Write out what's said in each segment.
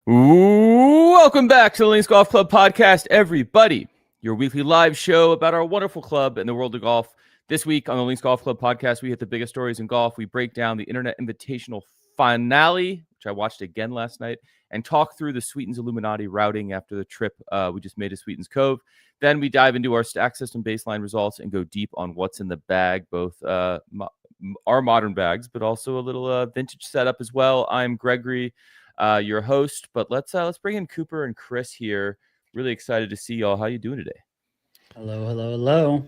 Welcome back to the Links Golf Club podcast, everybody. Your weekly live show about our wonderful club and the world of golf. This week on the Links Golf Club podcast, we hit the biggest stories in golf. We break down the Internet Invitational finale, which I watched again last night, and talk through the Sweetens Illuminati routing after the trip we just made to Sweetens Cove. Then we dive into our stack system baseline results and go deep on what's in the bag, both our modern bags, but also a little vintage setup as well. I'm Gregory, your host, but let's bring in Cooper and Chris here. Really excited to see y'all. How you doing today? Hello.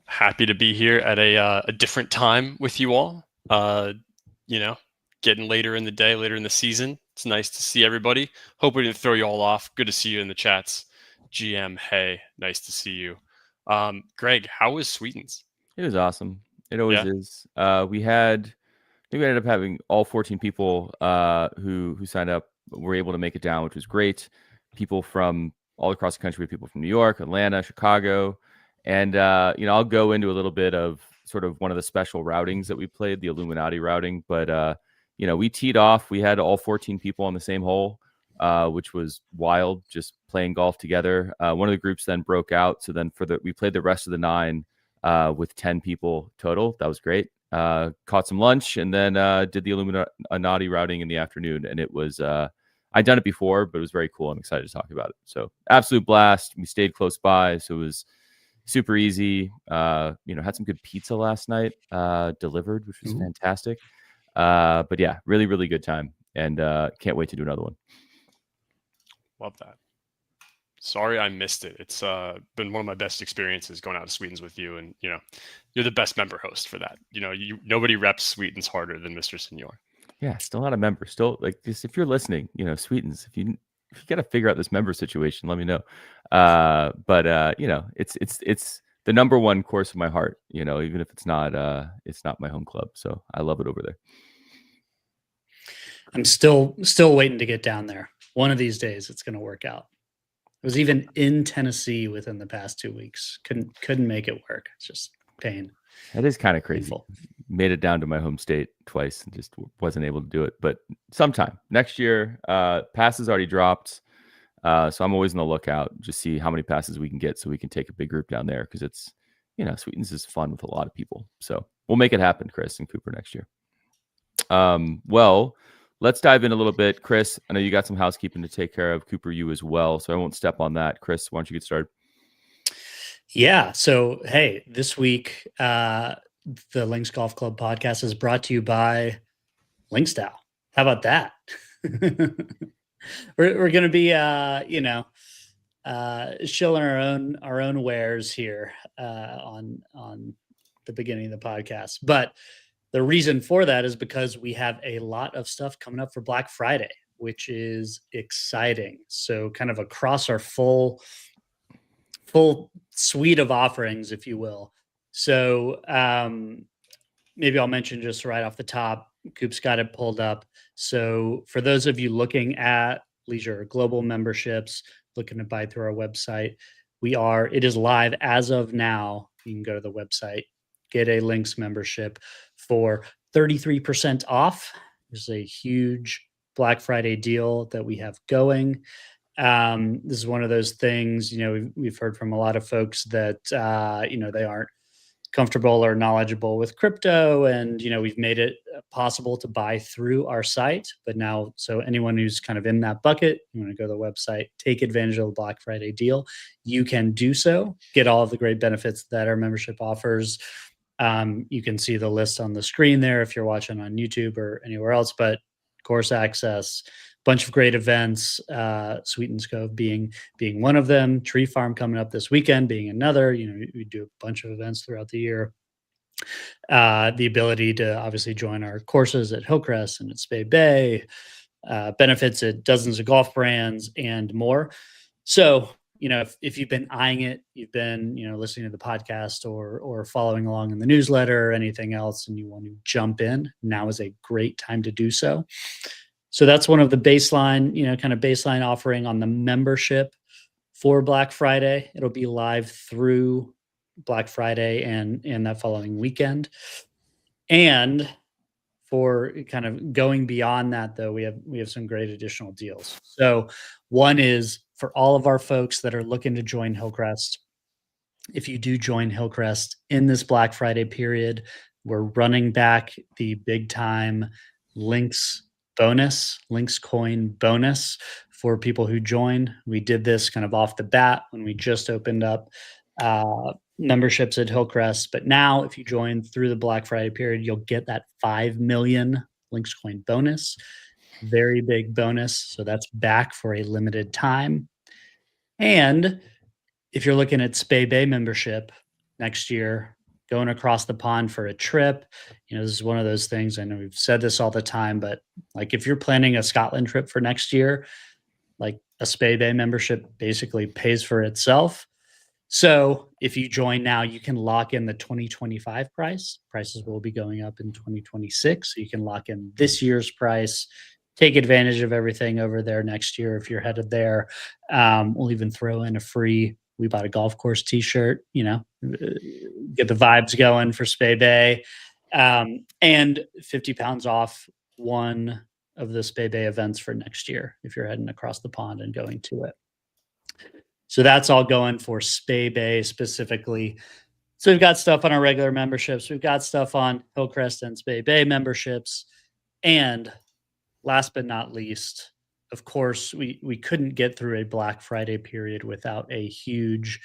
Happy to be here at a different time with you all. Getting later in the day, later in the season. It's nice to see everybody. Hope we didn't throw you all off. Good to see you in the chats. GM, hey, nice to see you. Greg, how was Sweetens? It was awesome. It always is. We ended up having all 14 people who signed up were able to make it down, which was great. People from all across the country, people from New York, Atlanta, Chicago. And, I'll go into a little bit of sort of one of the special routings that we played, the Illuminati routing. But, we teed off. We had all 14 people on the same hole, which was wild, just playing golf together. One of the groups then broke out. So then we played the rest of the 9 with 10 people total. That was great. Caught some lunch and then did the Illuminati routing in the afternoon. And it was, I'd done it before, but it was very cool. I'm excited to talk about it. So absolute blast. We stayed close by. So it was super easy. Had some good pizza last night delivered, which was fantastic. But yeah, really, really good time. And can't wait to do another one. Love that. Sorry I missed it. It's been one of my best experiences going out to Sweetens with you. And, you're the best member host for that. Nobody reps Sweetens harder than Mr. Senor. Yeah, still not a member. Still, like, just if you're listening, Sweetens, if you got to figure out this member situation, let me know. But it's the number one course of my heart, even if it's not my home club. So I love it over there. I'm still waiting to get down there. One of these days it's going to work out. I was even in Tennessee within the past 2 weeks. Couldn't make it work. It's just pain. That is kind of crazy. Painful. Made it down to my home state twice and just wasn't able to do it. But sometime next year, passes already dropped. So I'm always on the lookout, just see how many passes we can get so we can take a big group down there. Because it's, Sweetens is fun with a lot of people. So we'll make it happen, Chris and Cooper, next year. Well, let's dive in a little bit. Chris, I know you got some housekeeping to take care of. Cooper, you as well. So I won't step on that. Chris, why don't you get started? Yeah. So, hey, this week, the Links Golf Club podcast is brought to you by Linkstyle. How about that? we're going to be, shilling our own wares here on the beginning of the podcast. But the reason for that is because we have a lot of stuff coming up for Black Friday, which is exciting. So kind of across our full suite of offerings, if you will. So maybe I'll mention just right off the top, Coop's got it pulled up. So for those of you looking at Leisure Global memberships, looking to buy through our website, it is live as of now. You can go to the website, get a Links membership for 33% off. There's a huge Black Friday deal that we have going. This is one of those things, we've heard from a lot of folks that, they aren't comfortable or knowledgeable with crypto. And, we've made it possible to buy through our site. But now, so anyone who's kind of in that bucket, you want to go to the website, take advantage of the Black Friday deal, you can do so, get all of the great benefits that our membership offers. You can see the list on the screen there if you're watching on YouTube or anywhere else, but course access, bunch of great events, Sweetens Cove being one of them, Tree Farm coming up this weekend being another. We do a bunch of events throughout the year. The ability to obviously join our courses at Hillcrest and at Spade Bay, benefits at dozens of golf brands and more. So, if you've been eyeing it, you've been, listening to the podcast or following along in the newsletter or anything else, and you want to jump in, now is a great time to do so. So that's one of the baseline, kind of baseline offering on the membership for Black Friday. It'll be live through Black Friday and that following weekend. And For kind of going beyond that, though, we have some great additional deals. So one is for all of our folks that are looking to join Hillcrest. If you do join Hillcrest in this Black Friday period, we're running back the big time Links coin bonus for people who join. We did this kind of off the bat when we just opened up memberships at Hillcrest. But now, if you join through the Black Friday period, you'll get that 5 million Links coin bonus. Very big bonus. So that's back for a limited time. And if you're looking at Spay Bay membership next year, going across the pond for a trip, this is one of those things. I know we've said this all the time, but like if you're planning a Scotland trip for next year, like a Spay Bay membership basically pays for itself. So if you join now, you can lock in the 2025 price. Prices will be going up in 2026. So you can lock in this year's price, take advantage of everything over there next year if you're headed there. We'll even throw in a free We Bought a Golf Course t-shirt, get the vibes going for Spay Bay. And 50 pounds off one of the Spay Bay events for next year if you're heading across the pond and going to it. So that's all going for Spay Bay specifically. So we've got stuff on our regular memberships. We've got stuff on Hillcrest and Spay Bay memberships. And last but not least, of course, we couldn't get through a Black Friday period without a huge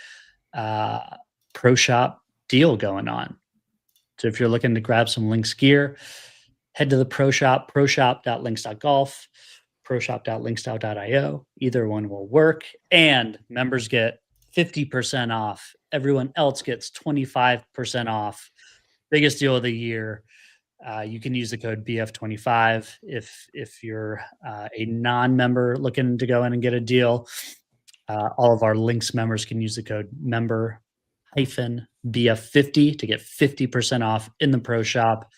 pro shop deal going on. So if you're looking to grab some Links gear, head to the pro shop, proshop.links.golf, proshop.links.io. Either one will work. And members get 50% off. Everyone else gets 25% off. Biggest deal of the year. You can use the code BF25 if you're a non-member looking to go in and get a deal. All of our Links members can use the code member-BF50 to get 50% off in the pro shop.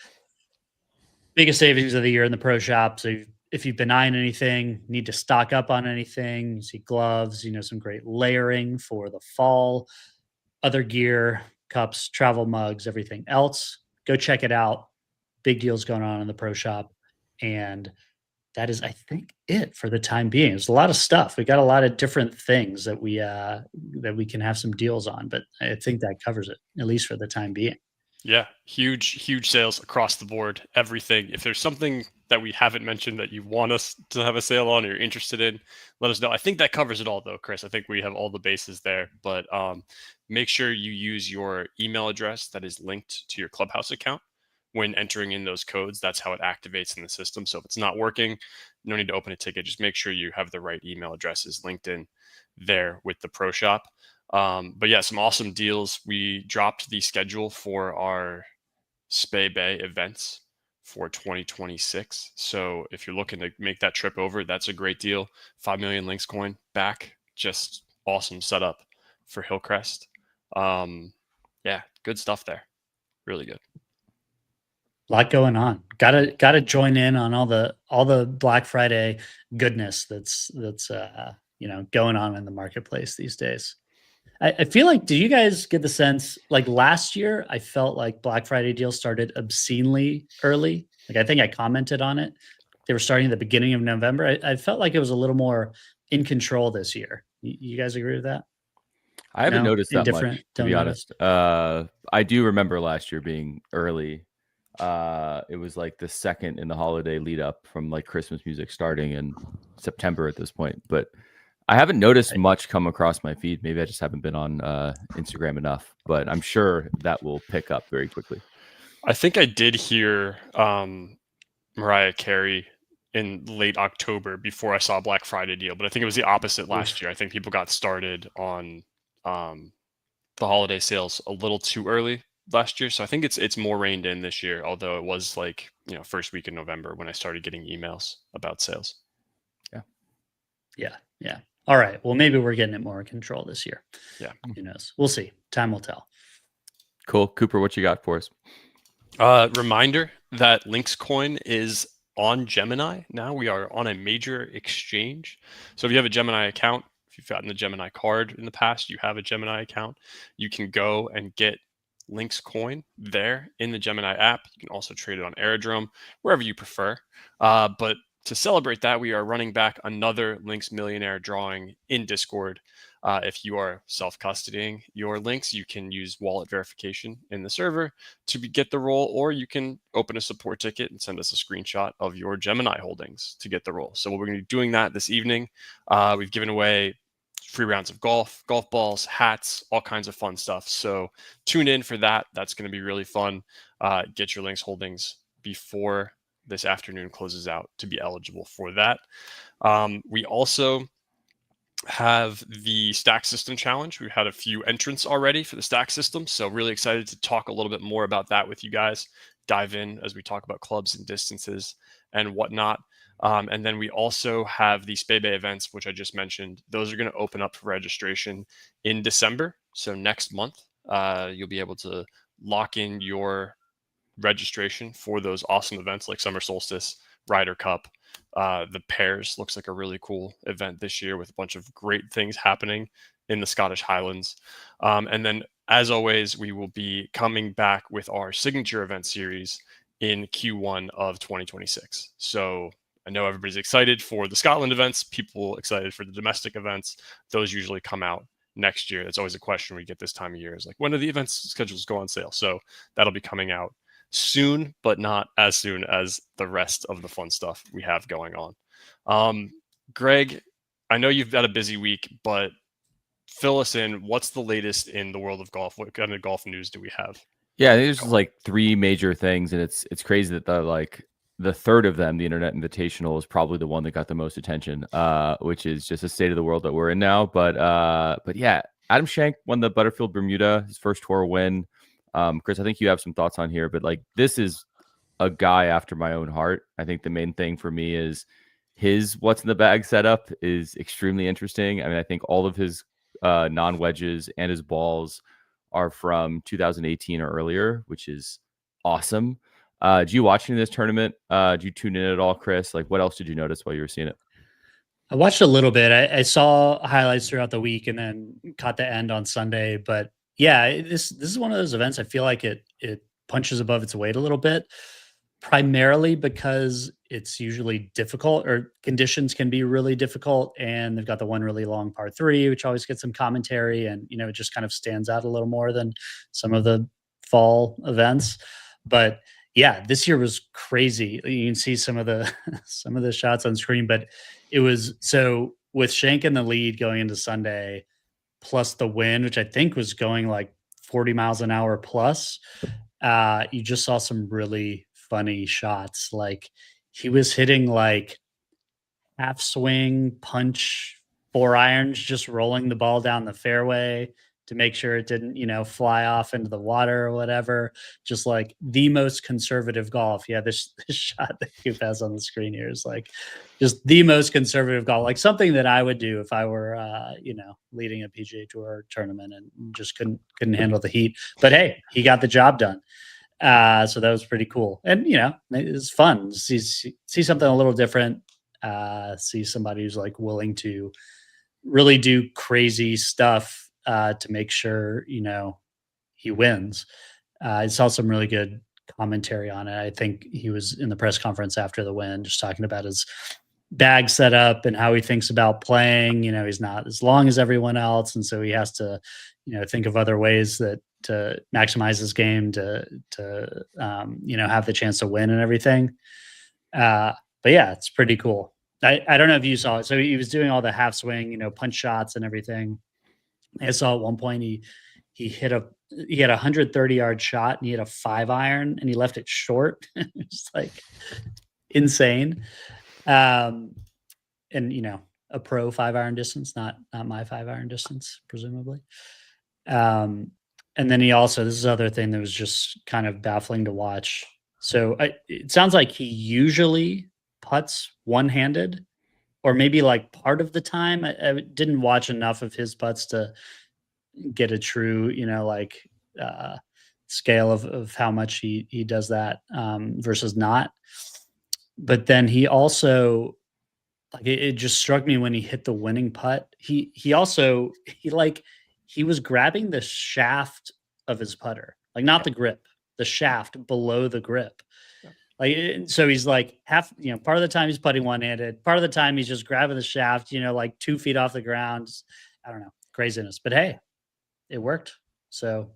Biggest savings of the year in the pro shop. So if you've been eyeing anything, need to stock up on anything, you see gloves, some great layering for the fall, other gear, cups, travel mugs, everything else, go check it out. Big deals going on in the pro shop. And that is, I think, it for the time being. There's a lot of stuff. We got a lot of different things that we can have some deals on, but I think that covers it, at least for the time being. Yeah, huge sales across the board, everything. If there's something that we haven't mentioned that you want us to have a sale on or you're interested in, let us know. I think that covers it all though, Chris. I think we have all the bases there, but make sure you use your email address that is linked to your Clubhouse account when entering in those codes. That's how it activates in the system. So if it's not working, no need to open a ticket. Just make sure you have the right email addresses linked in there with the pro shop. But yeah, some awesome deals. We dropped the schedule for our Spay Bay events for 2026. So if you're looking to make that trip over, that's a great deal. 5 million Links coin back. Just awesome setup for Hillcrest. Yeah, good stuff there. Really good. A lot going on. Gotta join in on all the Black Friday goodness that's going on in the marketplace these days. I feel like, do you guys get the sense, like last year, I felt like Black Friday deals started obscenely early. Like I think I commented on it. They were starting at the beginning of November. I felt like it was a little more in control this year. You guys agree with that? I haven't noticed that much, to be honest. I do remember last year being early. It was like the second in the holiday lead up from like Christmas music starting in September at this point. But I haven't noticed much come across my feed. Maybe I just haven't been on Instagram enough, but I'm sure that will pick up very quickly. I think I did hear Mariah Carey in late October before I saw a Black Friday deal, but I think it was the opposite last year. I think people got started on the holiday sales a little too early last year. So I think it's more reined in this year, although it was like, first week in November when I started getting emails about sales. Yeah. All right. Well, maybe we're getting it more in control this year. Yeah. Who knows? We'll see. Time will tell. Cool. Cooper, what you got for us? Reminder that Links coin is on Gemini. Now we are on a major exchange. So if you have a Gemini account, if you've gotten the Gemini card in the past, you have a Gemini account, you can go and get Lynx coin there in the Gemini app. You can also trade it on Aerodrome, wherever you prefer. But to celebrate that, we are running back another Lynx Millionaire drawing in Discord. If you are self-custodying your Lynx, you can use wallet verification in the server to get the roll, or you can open a support ticket and send us a screenshot of your Gemini holdings to get the roll. So we're going to be doing that this evening. We've given away free rounds of golf balls, hats, all kinds of fun stuff. So tune in for that. That's going to be really fun. Get your Lynx holdings before this afternoon closes out to be eligible for that. We also have the stack system challenge. We've had a few entrants already for the stack system, so really excited to talk a little bit more about that with you guys. Dive in as we talk about clubs and distances and whatnot. And then we also have the Spay Bay events, which I just mentioned. Those are going to open up for registration in December. So next month, you'll be able to lock in your registration for those awesome events like Summer Solstice, Ryder Cup. The Pairs looks like a really cool event this year with a bunch of great things happening in the Scottish Highlands. And then, as always, we will be coming back with our signature event series in Q1 of 2026. So I know everybody's excited for the Scotland events, people excited for the domestic events. Those usually come out next year. That's always a question we get this time of year, is like, when do the events schedules go on sale? So that'll be coming out soon, but not as soon as the rest of the fun stuff we have going on. Greg, I know you've got a busy week, but fill us in. What's the latest in the world of golf? What kind of golf news do we have? Yeah, I think there's just like three major things, and it's crazy that the third of them, the Internet Invitational, is probably the one that got the most attention, which is just a state of the world that we're in now. But yeah, Adam Schenk won the Butterfield Bermuda, his first tour win. Chris, I think you have some thoughts on here, but like, this is a guy after my own heart. I think the main thing for me is his what's in the bag setup is extremely interesting. I mean, I think all of his non-wedges and his balls are from 2018 or earlier, which is awesome. Did you watch any of this tournament? Did you tune in at all, Chris? Like, what else did you notice while you were seeing it? I watched a little bit. I saw highlights throughout the week and then caught the end on Sunday. But yeah, this is one of those events. I feel like it punches above its weight a little bit, primarily because it's usually difficult, or conditions can be really difficult. And they've got the one really long par 3, which always gets some commentary, and it just kind of stands out a little more than some of the fall events. But yeah, this year was crazy. You can see some of the shots on screen, but it was so with Schenk in the lead going into Sunday, plus the wind, which I think was going like 40 miles an hour plus. You just saw some really funny shots. Like, he was hitting like half swing punch 4-irons, just rolling the ball down the fairway to make sure it didn't, fly off into the water or whatever. Just like the most conservative golf. Yeah, this shot that Coop has on the screen here is like just the most conservative golf, like something that I would do if I were, leading a PGA Tour tournament and just couldn't handle the heat. But hey, he got the job done. So that was pretty cool. And, it was fun to see something a little different, see somebody who's like willing to really do crazy stuff to make sure, he wins. I saw some really good commentary on it. I think he was in the press conference after the win, just talking about his bag setup and how he thinks about playing. He's not as long as everyone else, and so he has to, think of other ways to maximize his game to have the chance to win and everything. But yeah, it's pretty cool. I don't know if you saw it. So he was doing all the half swing, punch shots and everything. I saw at one point he had a 130-yard shot and he had a 5-iron and he left it short. It's like insane. And a pro 5-iron distance, not my 5-iron distance, presumably. And then he also, this is the other thing that was just kind of baffling to watch. So it sounds like he usually putts one-handed, or maybe like part of the time. I didn't watch enough of his putts to get a true, scale of how much he does that versus not. But then he also, like, it just struck me when he hit the winning putt. He was grabbing the shaft of his putter. like not the grip, the shaft below the grip. Like, so he's like half, part of the time he's putting one-handed, part of the time he's just grabbing the shaft, like 2 feet off the ground. I don't know, craziness, but hey, it worked. So,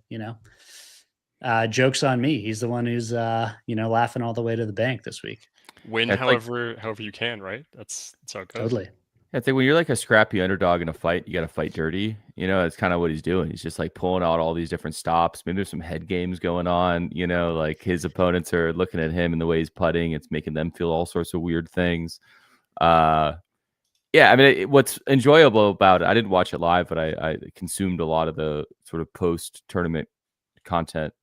joke's on me. He's the one who's, laughing all the way to the bank this week. Win however you can, right? That's how it goes. Totally. I think when you're like a scrappy underdog in a fight, you got to fight dirty. It's kind of what he's doing. He's just like pulling out all these different stops. Maybe there's some head games going on. Like his opponents are looking at him and the way he's putting. It's making them feel all sorts of weird things. Yeah, I mean, what's enjoyable about it, I didn't watch it live, but I consumed a lot of the sort of post-tournament content.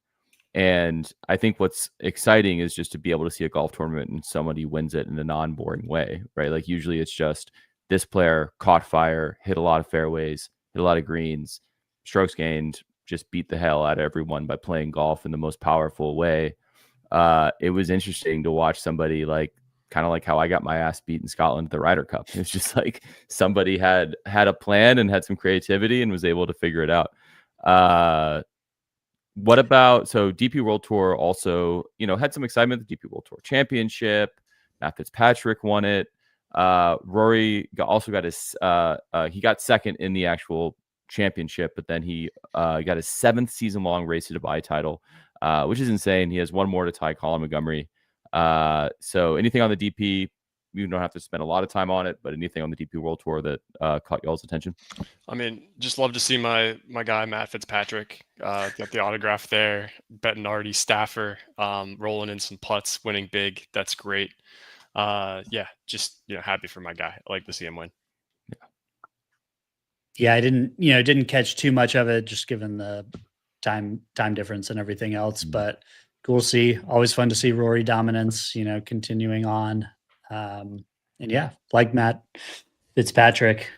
And I think what's exciting is just to be able to see a golf tournament and somebody wins it in a non-boring way, right? Like usually it's just this player caught fire, hit a lot of fairways, hit a lot of greens, strokes gained, just beat the hell out of everyone by playing golf in the most powerful way. It was interesting to watch somebody kind of like how I got my ass beat in Scotland at the Ryder Cup. It was just like somebody had a plan and had some creativity and was able to figure it out. What about, so DP World Tour also, had some excitement. The DP World Tour Championship, Matt Fitzpatrick won it. Rory also got his, he got second in the actual championship, but then he got his 7th season-long Race to Dubai title, which is insane. He has one more to tie Colin Montgomery. So anything on the DP, you don't have to spend a lot of time on it, but anything on the DP World Tour that caught y'all's attention? I mean, just love to see my guy, Matt Fitzpatrick, got the autograph there. Bettinardi, Staffer, rolling in some putts, winning big. That's great. Yeah, just, happy for my guy. I like to see him win. Yeah, I didn't catch too much of it, just given the time difference and everything else, but cool to see. Always fun to see Rory dominance, continuing on. And yeah, like Matt Fitzpatrick,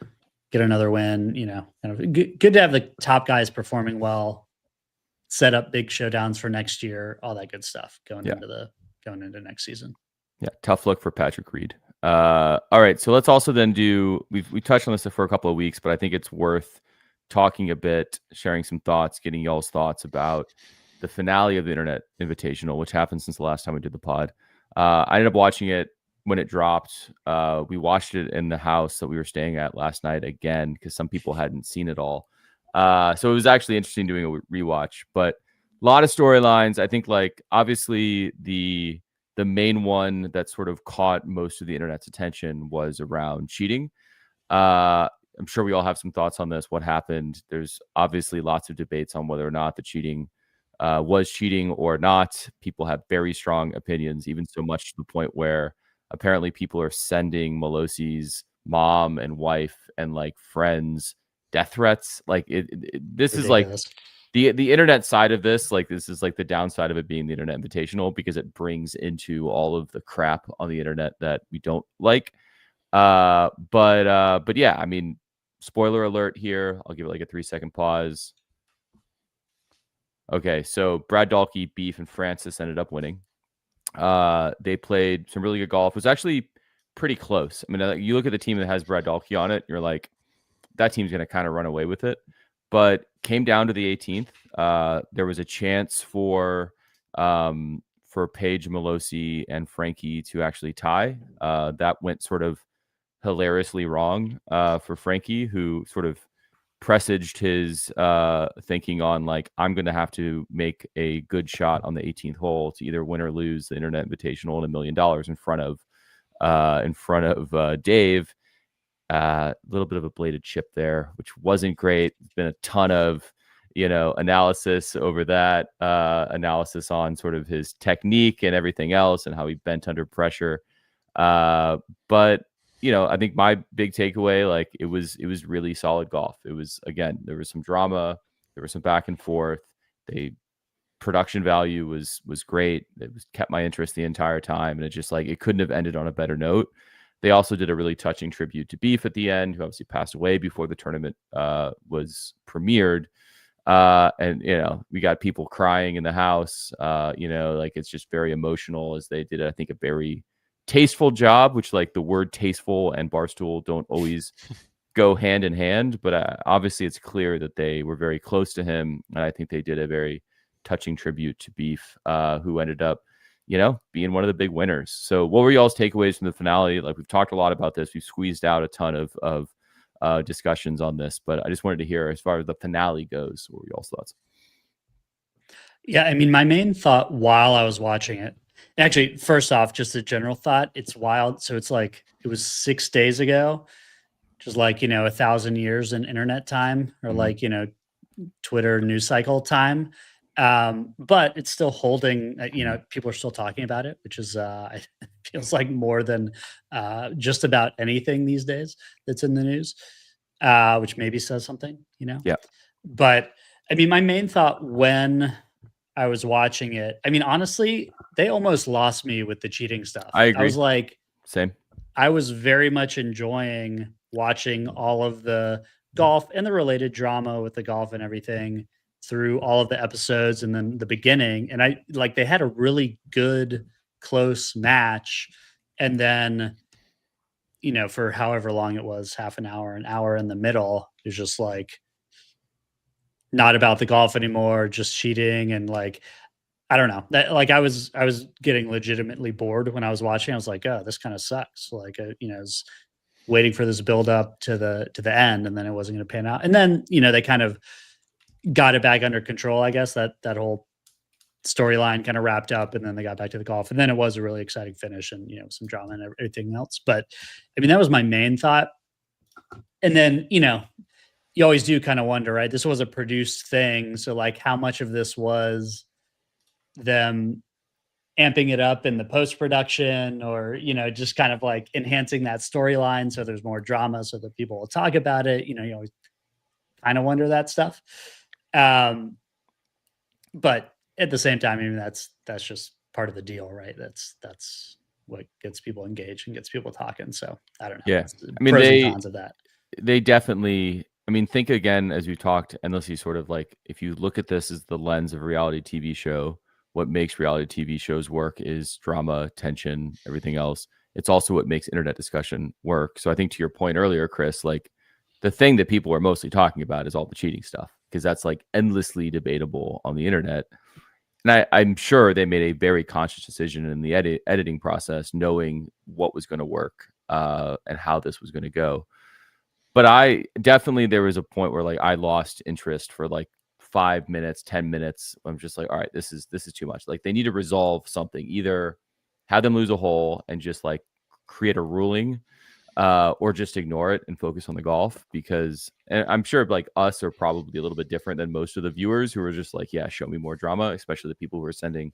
get another win, kind of good to have the top guys performing well, set up big showdowns for next year, all that good stuff going into next season. Yeah, tough look for Patrick Reed. All right, so let's also then we touched on this for a couple of weeks, but I think it's worth talking a bit, sharing some thoughts, getting y'all's thoughts about the finale of the Internet Invitational, which happened since the last time we did the pod. I ended up watching it when it dropped. We watched it in the house that we were staying at last night again, because some people hadn't seen it all. So it was actually interesting doing a rewatch, but a lot of storylines. I think obviously the main one that sort of caught most of the internet's attention was around cheating. I'm sure we all have some thoughts on this. What happened? There's obviously lots of debates on whether or not the cheating was cheating or not. People have very strong opinions, even so much to the point where apparently people are sending Melosi's mom and wife and friends death threats. This is the internet side of this. This is the downside of it being the Internet Invitational, because it brings into all of the crap on the internet that we don't like. But yeah, I mean, spoiler alert here. I'll give it a 3-second pause. Okay, so Brad Dahlke, Beef, and Francis ended up winning. They played some really good golf. It was actually pretty close. I mean, you look at the team that has Brad Dahlke on it, you're like, that team's going to kind of run away with it. But came down to the 18th. There was a chance for Paige, Melosi, and Frankie to actually tie. That went sort of hilariously wrong for Frankie, who sort of presaged his thinking on I'm going to have to make a good shot on the 18th hole to either win or lose the Internet Invitational and $1 million in front of Dave. A little bit of a bladed chip there, which wasn't great. There's been a ton of analysis over that, analysis on sort of his technique and everything else and how he bent under pressure. But I think my big takeaway, it was really solid golf. It was, again, there was some drama, there was some back and forth. Production value was great. It kept my interest the entire time, and it just it couldn't have ended on a better note. They also did a really touching tribute to Beef at the end, who obviously passed away before the tournament was premiered. And we got people crying in the house. It's just very emotional, as they did, I think, a very tasteful job, which the word tasteful and Barstool don't always go hand in hand, but obviously it's clear that they were very close to him, and I think they did a very touching tribute to Beef, who ended up, being one of the big winners. So what were y'all's takeaways from the finale? Like, we've talked a lot about this. We've squeezed out a ton of discussions on this, but I just wanted to hear, as far as the finale goes, what were y'all's thoughts? Yeah, I mean, my main thought while I was watching it, actually, first off, just a general thought, it's wild. So it's like, it was 6 days ago, which is like, 1,000 years in internet time, or like, Twitter news cycle time. But it's still holding, people are still talking about it, which is, it feels like more than just about anything these days that's in the news, which maybe says something, Yeah. But I mean, my main thought when I was watching it, I mean, honestly, they almost lost me with the cheating stuff. I agree. I was like, Same. I was very much enjoying watching all of the golf and the related drama with the golf and everything through all of the episodes and then the beginning. And I like, they had a really good, close match. And then, for however long it was, half an hour in the middle, it was just like, not about the golf anymore, just cheating. And like, I don't know, that, like, I was getting legitimately bored when I was watching. I was like, oh, this kind of sucks. Like, I was waiting for this build up to the end, and then it wasn't going to pan out. And then, they kind of got it back under control. I guess that whole storyline kind of wrapped up, and then they got back to the golf, and then it was a really exciting finish, and some drama and everything else. But I mean, that was my main thought. And then, you always do kind of wonder, right? This was a produced thing. So like, how much of this was them amping it up in the post-production, or, just kind of like enhancing that storyline so there's more drama so that people will talk about it. You always kind of wonder that stuff. But at the same time, I mean, that's just part of the deal, right? That's what gets people engaged and gets people talking. So I don't know. Yeah. I mean, pros and cons of that. They definitely, I mean, think again, as we've talked endlessly, sort of like, if you look at this as the lens of a reality TV show, what makes reality TV shows work is drama, tension, everything else. It's also what makes internet discussion work. So I think, to your point earlier, Chris, like, the thing that people are mostly talking about is all the cheating stuff, because that's like endlessly debatable on the internet. And I'm sure they made a very conscious decision in the editing process, knowing what was going to work and how this was going to go. But there was a point where, like, I lost interest for like 5 minutes, 10 minutes. I'm just like, all right, this is too much. Like, they need to resolve something, either have them lose a hole and just like create a ruling, or just ignore it and focus on the golf. Because, and I'm sure like us are probably a little bit different than most of the viewers who are just like, yeah, show me more drama, especially the people who are sending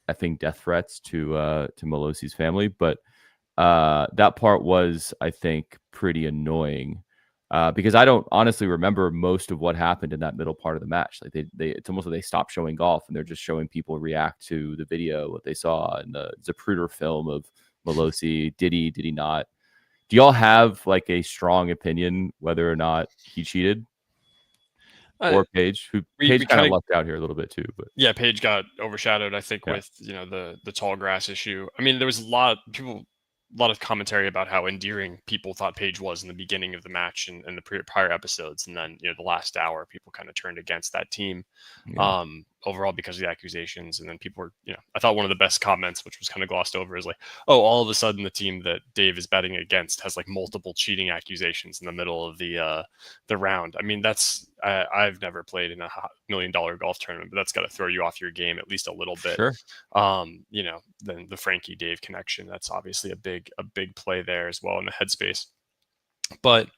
effing death threats to Melosi's family. But that part was, I think, pretty annoying. Because I don't honestly remember most of what happened in that middle part of the match. Like, it's almost like they stopped showing golf and they're just showing people react to the video, what they saw in the Zapruder film of Melosi. Did he not? Do y'all have like a strong opinion whether or not he cheated? Or Paige, Paige kind of lucked out here a little bit too, but yeah, Paige got overshadowed, I think, with the tall grass issue. I mean, there was a lot of commentary about how endearing people thought Paige was in the beginning of the match and the prior episodes, and then the last hour, people kind of turned against that team overall because of the accusations. And then people were, I thought one of the best comments, which was kind of glossed over, is like, oh, all of a sudden the team that Dave is betting against has like multiple cheating accusations in the middle of the round. I mean, I've never played in $1 million golf tournament, but that's got to throw you off your game at least a little bit. Sure. Then the Frankie Dave connection, that's obviously a big play there as well in the headspace. But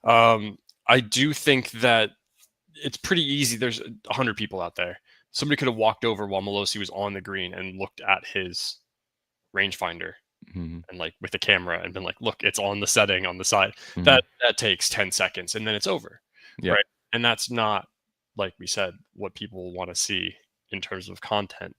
I do think that it's pretty easy. There's 100 people out there. Somebody could have walked over while Melosi was on the green and looked at his rangefinder and like with the camera and been like, look, it's on the setting on the side. That takes 10 seconds and then it's over. Yeah. Right. And that's not, like we said, what people want to see in terms of content.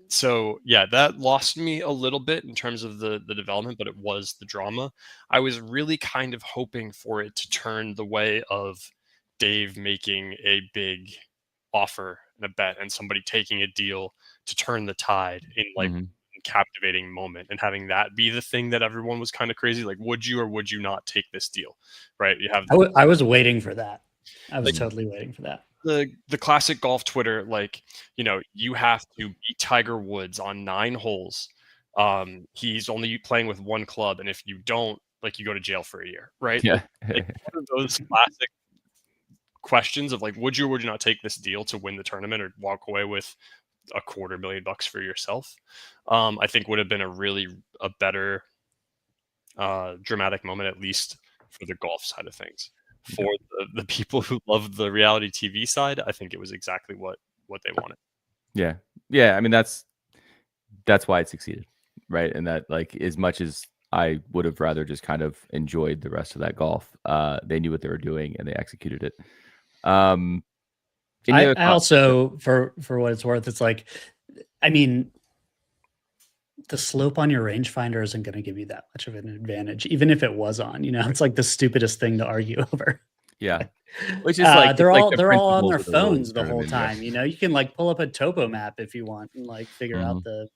So yeah, that lost me a little bit in terms of the development, but it was the drama. I was really kind of hoping for it to turn the way of Dave making a big offer and a bet and somebody taking a deal to turn the tide in like a captivating moment, and having that be the thing that everyone was kind of crazy. Like, would you or would you not take this deal? Right. You have, I was waiting for that. I was totally waiting for that. the classic golf Twitter, like, you have to beat Tiger Woods on 9 holes. He's only playing with 1 club, and if you don't, like, you go to jail for a year, right? Yeah. Like one of those classic questions of like, would you or would you not take this deal to win the tournament or walk away with $250,000 for yourself? I think would have been a better dramatic moment, at least for the golf side of things. For the people who love the reality TV side, I think it was exactly what they wanted. Yeah. I mean, that's why it succeeded, right? And that, like, as much as I would have rather just kind of enjoyed the rest of that golf, they knew what they were doing and they executed it. I also, for what it's worth, it's like, I mean, the slope on your rangefinder isn't going to give you that much of an advantage, even if it was on. It's like the stupidest thing to argue over. Yeah, which is like they're all the on their principles of phones the rules whole tournament, time. You can like pull up a topo map if you want and like figure out the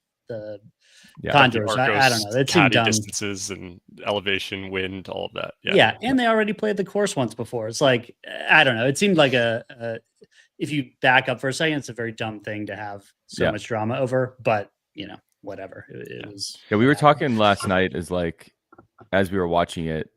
Yeah. contours. I don't know. It seemed dumb. Distances and elevation, wind, all of that. Yeah, and they already played the course once before. It's like, I don't know. It seemed like if you back up for a second, it's a very dumb thing to have so much drama over. But whatever. It was. Yeah, we were talking last night as we were watching it.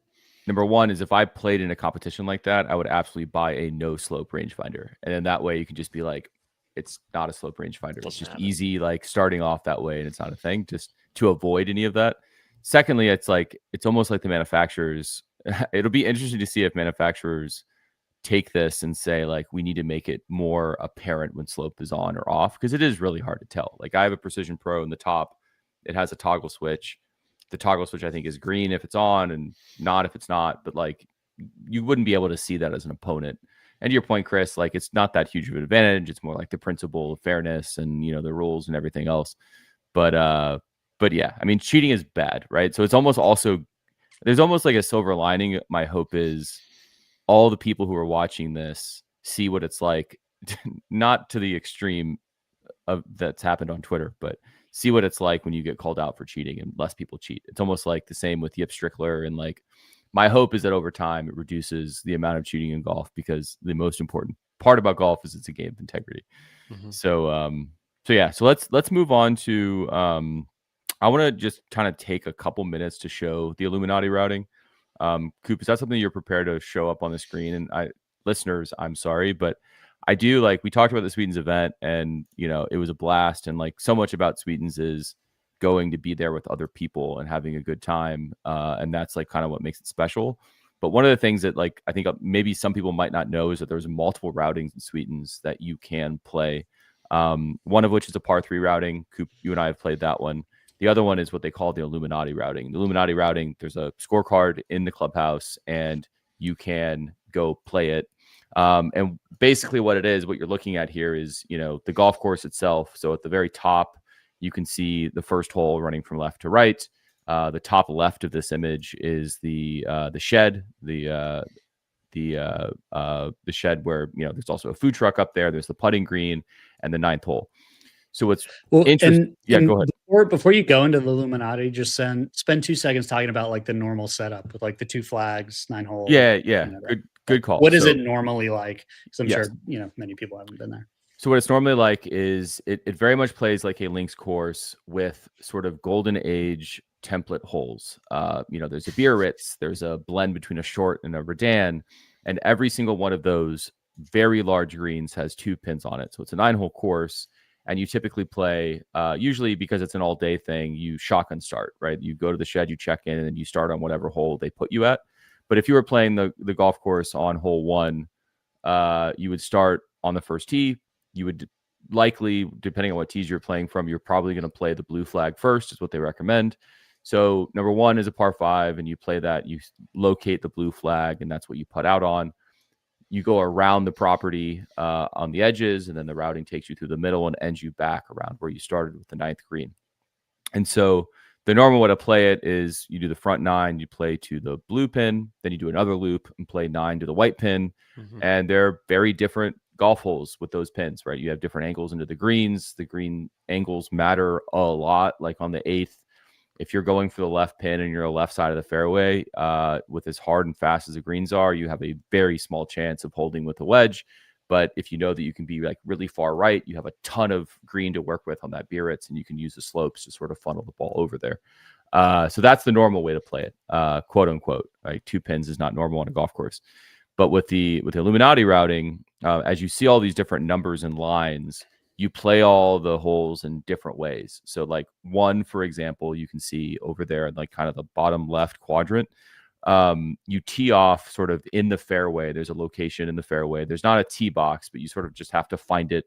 Number one is if I played in a competition like that, I would absolutely buy a no slope rangefinder. And then that way you can just be like, it's not a slope rangefinder. It's just easy, like starting off that way, and it's not a thing, just to avoid any of that. Secondly, it's almost like the manufacturers, it'll be interesting to see if manufacturers take this and say, like, we need to make it more apparent when slope is on or off, because it is really hard to tell. Like, I have a Precision Pro in the top. It has a toggle switch. The toggle switch, I think, is green if it's on and not if it's not. But like, you wouldn't be able to see that as an opponent. And to your point, Chris, like, it's not that huge of an advantage. It's more like the principle of fairness and the rules and everything else. But yeah, I mean, cheating is bad, right? So it's almost there's almost like a silver lining. My hope is all the people who are watching this see what it's like, not to the extreme of that's happened on Twitter, but see what it's like when you get called out for cheating and less people cheat. It's almost like the same with Yip Strickler. And like, my hope is that over time it reduces the amount of cheating in golf, because the most important part about golf is it's a game of integrity. So let's move on to I want to just kind of take a couple minutes to show the Illuminati routing. Coop, is that something you're prepared to show up on the screen? And listeners, I'm sorry, but I do, like, we talked about the Sweetens event, and it was a blast, and like, so much about Sweetens is going to be there with other people and having a good time, and that's like kind of what makes it special. But one of the things that, like, I think maybe some people might not know is that there's multiple routings in Sweetens that you can play. One of which is a par 3 routing. Coop, you and I have played that one. The other one is what they call the Illuminati routing. The Illuminati routing, there's a scorecard in the clubhouse, and you can go play it. And basically what it is, what you're looking at here is, the golf course itself. So at the very top, you can see the first hole running from left to right. The top left of this image is the shed, the shed where, there's also a food truck up there. There's the putting green and the 9th hole. So what's interesting? Go ahead. Before you go into the Illuminati, just spend 2 seconds talking about like the normal setup with like the 2 flags, 9 holes. Yeah. Good call. What is it normally like? Because I'm sure many people haven't been there. So what it's normally like is it very much plays like a links course with sort of golden age template holes. There's a Biarritz, there's a blend between a short and a Redan, and every single one of those very large greens has 2 pins on it. So it's a 9-hole course, and you typically play, usually because it's an all-day thing, you shotgun start, right? You go to the shed, you check in, and you start on whatever hole they put you at. But if you were playing the golf course on hole 1, you would start on the first tee. You would likely, depending on what tees you're playing from, you're probably going to play the blue flag first, is what they recommend. So number 1 is a par 5, and you play that. You locate the blue flag, and that's what you put out on. You go around the property on the edges, and then the routing takes you through the middle and ends you back around where you started with the 9th green. And so the normal way to play it is you do the front 9, you play to the blue pin, then you do another loop and play 9 to the white pin. And they're very different golf holes with those pins, right? You have different angles into the greens. The green angles matter a lot. Like on the 8th, if you're going for the left pin and you're on the left side of the fairway, with as hard and fast as the greens are, you have a very small chance of holding with a wedge. But if you know that you can be like really far right, you have a ton of green to work with on that Biarritz, and you can use the slopes to sort of funnel the ball over there. So that's the normal way to play it, quote unquote. Right? 2 pins is not normal on a golf course. But with the Illuminati routing, as you see all these different numbers and lines, you play all the holes in different ways. So like 1, for example, you can see over there in like kind of the bottom left quadrant. You tee off sort of in the fairway. There's a location in the fairway. There's not a tee box, but you sort of just have to find it.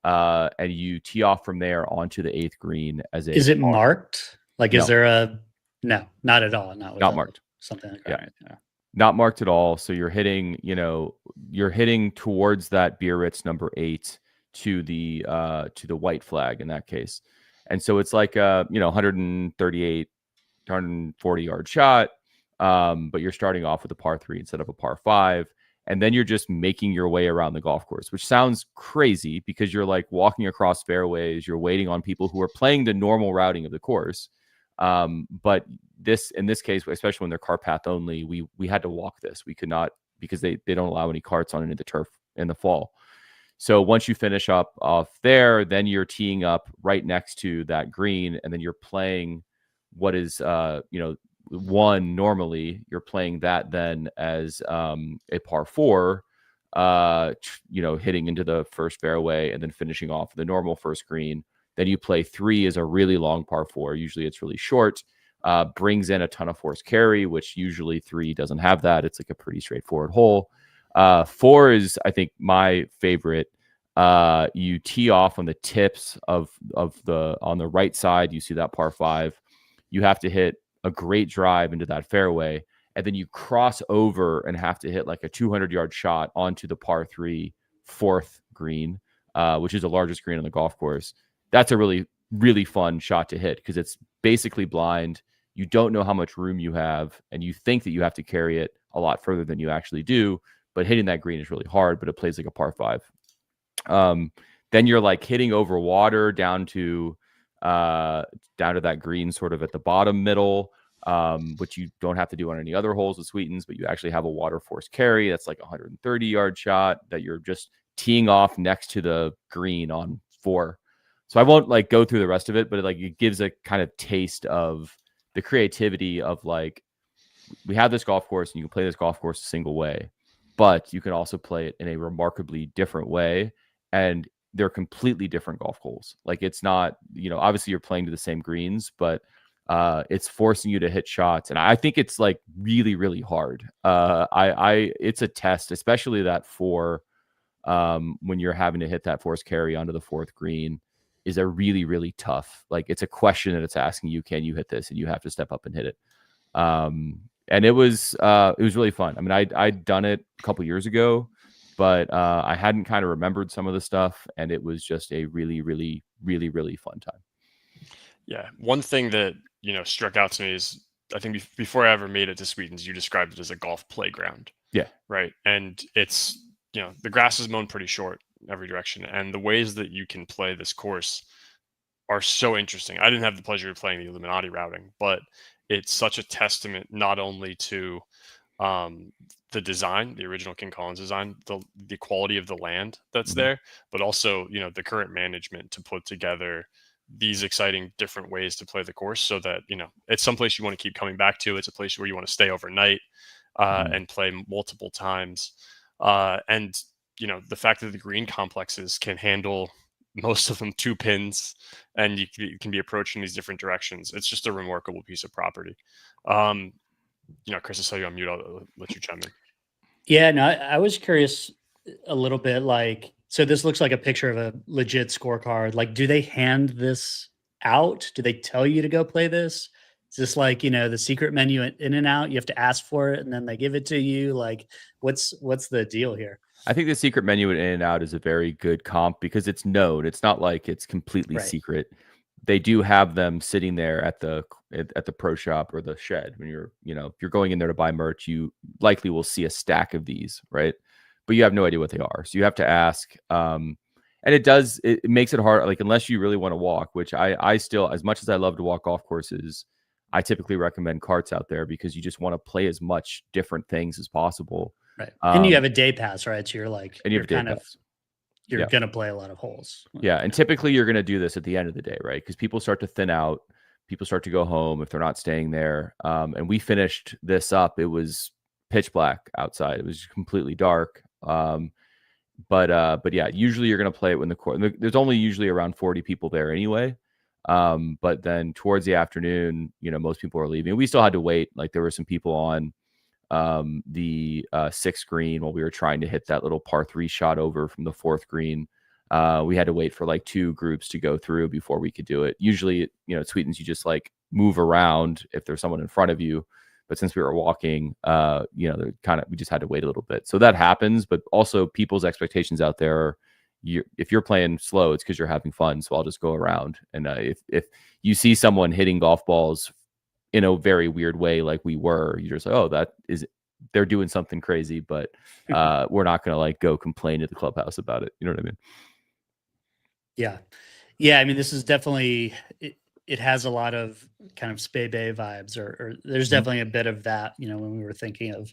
And you tee off from there onto the 8th green as a. Is it marked? Like, No. is there a, no, not at all. Not marked. Something like Yeah. that. Yeah. Not marked at all. So you're hitting, you're hitting towards that Biarritz number 8 to the white flag in that case. And so it's like a, 138, 140 yard shot. But you're starting off with a par 3 instead of a par 5. And then you're just making your way around the golf course, which sounds crazy because you're like walking across fairways, you're waiting on people who are playing the normal routing of the course. But in this case, especially when they're cart path only, we had to walk this. We could not, because they don't allow any carts on into the turf in the fall. So once you finish up off there, then you're teeing up right next to that green, and then you're playing what is, 1 normally. You're playing that then as a par 4, hitting into the first fairway and then finishing off the normal first green. Then you play 3 as a really long par 4. Usually it's really short, brings in a ton of force carry, which usually 3 doesn't have that. It's like a pretty straightforward hole. 4 is, I think, my favorite. You tee off on the tips on the right side. You see that par 5. You have to hit a great drive into that fairway, and then you cross over and have to hit like a 200-yard shot onto the par 3 4th green, which is the largest green on the golf course. That's a really, really fun shot to hit because it's basically blind. You don't know how much room you have, and you think that you have to carry it a lot further than you actually do. But hitting that green is really hard, but it plays like a par 5. Then you're like hitting over water down to that green sort of at the bottom middle, which you don't have to do on any other holes with Sweetens, but you actually have a water force carry. That's like a 130-yard shot that you're just teeing off next to the green on 4. So I won't like go through the rest of it, but it gives a kind of taste of the creativity of like, we have this golf course and you can play this golf course a single way, but you can also play it in a remarkably different way. And they're completely different golf holes. Like it's not, obviously you're playing to the same greens, but it's forcing you to hit shots. And I think it's like really, really hard. It's a test, especially that 4, when you're having to hit that force carry onto the 4th green, is a really, really tough. Like it's a question that it's asking you, can you hit this? And you have to step up and hit it. And it was really fun. I mean, I'd done it a couple years ago, but I hadn't kind of remembered some of the stuff, and it was just a really, really, really, really fun time. Yeah, one thing that struck out to me is I think before I ever made it to Sweetens, you described it as a golf playground. Yeah, right. And it's the grass is mown pretty short in every direction, and the ways that you can play this course are so interesting. I didn't have the pleasure of playing the Illuminati routing, but it's such a testament not only to the design, the original King Collins design, the quality of the land that's there, but also, the current management to put together these exciting different ways to play the course so that, it's someplace you want to keep coming back to. It's a place where you want to stay overnight and play multiple times. And, the fact that the green complexes can handle most of them 2 pins and you can be approaching these different directions. It's just a remarkable piece of property. Chris, I saw you on mute. I'll let you chime in. Yeah, no, I was curious a little bit. Like, so this looks like a picture of a legit scorecard. Like, do they hand this out? Do they tell you to go play this? Is this like, the secret menu in and out? You have to ask for it and then they give it to you. Like, what's the deal here? I think the secret menu in and out is a very good comp because it's known. It's not like it's completely secret. They do have them sitting there at the pro shop or the shed. When you're, if you're going in there to buy merch, you likely will see a stack of these, right? But you have no idea what they are. So you have to ask. And it makes it hard. Like, unless you really want to walk, which I still, as much as I love to walk golf courses, I typically recommend carts out there because you just want to play as much different things as possible. Right. And you have a day pass, right? So you're like, and you have a day pass. You're Yeah. going to play a lot of holes. Yeah. And typically you're going to do this at the end of the day, right? Because people start to thin out. People start to go home if they're not staying there. And we finished this up. It was pitch black outside. It was completely dark. But yeah, usually you're going to play it when the court, there's only usually around 40 people there anyway. But then towards the afternoon, you know, most people are leaving. We still had to wait. Like there were some people on the 6th green while we were trying to hit that little par 3 shot over from the 4th green. We had to wait for like 2 groups to go through before we could do it. Usually, you know, at Sweetens, you just like move around if there's someone in front of you. But since we were walking, you know, we just had to wait a little bit. So that happens. But also people's expectations out there are, if you're playing slow, it's because you're having fun. So I'll just go around. And if you see someone hitting golf balls in a very weird way, like we were, you're just like, oh, they're doing something crazy, but we're not going to like go complain to the clubhouse about it. You know what I mean? Yeah. Yeah. I mean, this is definitely, it has a lot of kind of Spey Bay vibes, or there's definitely a bit of that, you know, when we were thinking of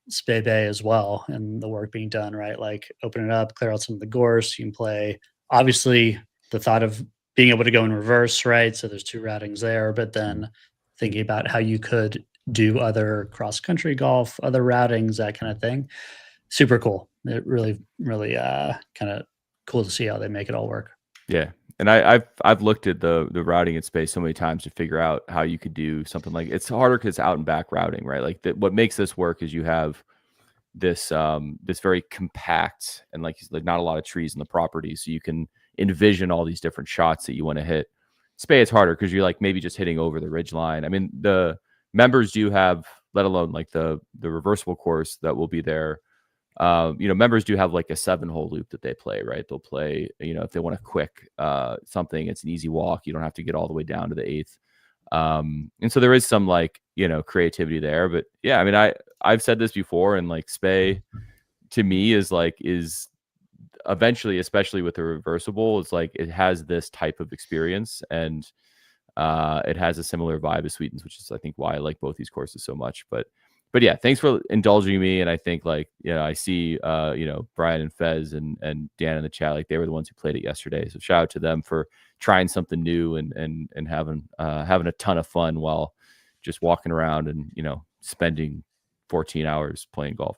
Spey Bay as well and the work being done, right? Like open it up, clear out some of the gorse, you can play. Obviously, the thought of being able to go in reverse, right? So there's 2 routings there, but then thinking about how you could do other cross-country golf, other routings, that kind of thing. Super cool. It really, really kind of cool to see how they make it all work. Yeah. And I've looked at the routing in space so many times to figure out how you could do something like, it's harder because it's out and back routing, right? Like what makes this work is you have this this very compact and like not a lot of trees in the property, so you can envision all these different shots that you want to hit. Spey, it's harder because you're like maybe just hitting over the ridge line. I mean, the members do have, let alone like the reversible course that will be there. You know, members do have like a 7-hole loop that they play, right? They'll play, you know, if they want a quick something, it's an easy walk. You don't have to get all the way down to the 8th. And so there is some like, you know, creativity there. But yeah, I mean, I've said this before, and like Spey to me is eventually, especially with the reversible, it's like it has this type of experience, and it has a similar vibe as Sweetens, which is I think why I like both these courses so much. But yeah, thanks for indulging me. And I think like, you know, I see, you know, Brian and Fez and Dan in the chat, like they were the ones who played it yesterday. So shout out to them for trying something new and having a ton of fun while just walking around and, you know, spending 14 hours playing golf.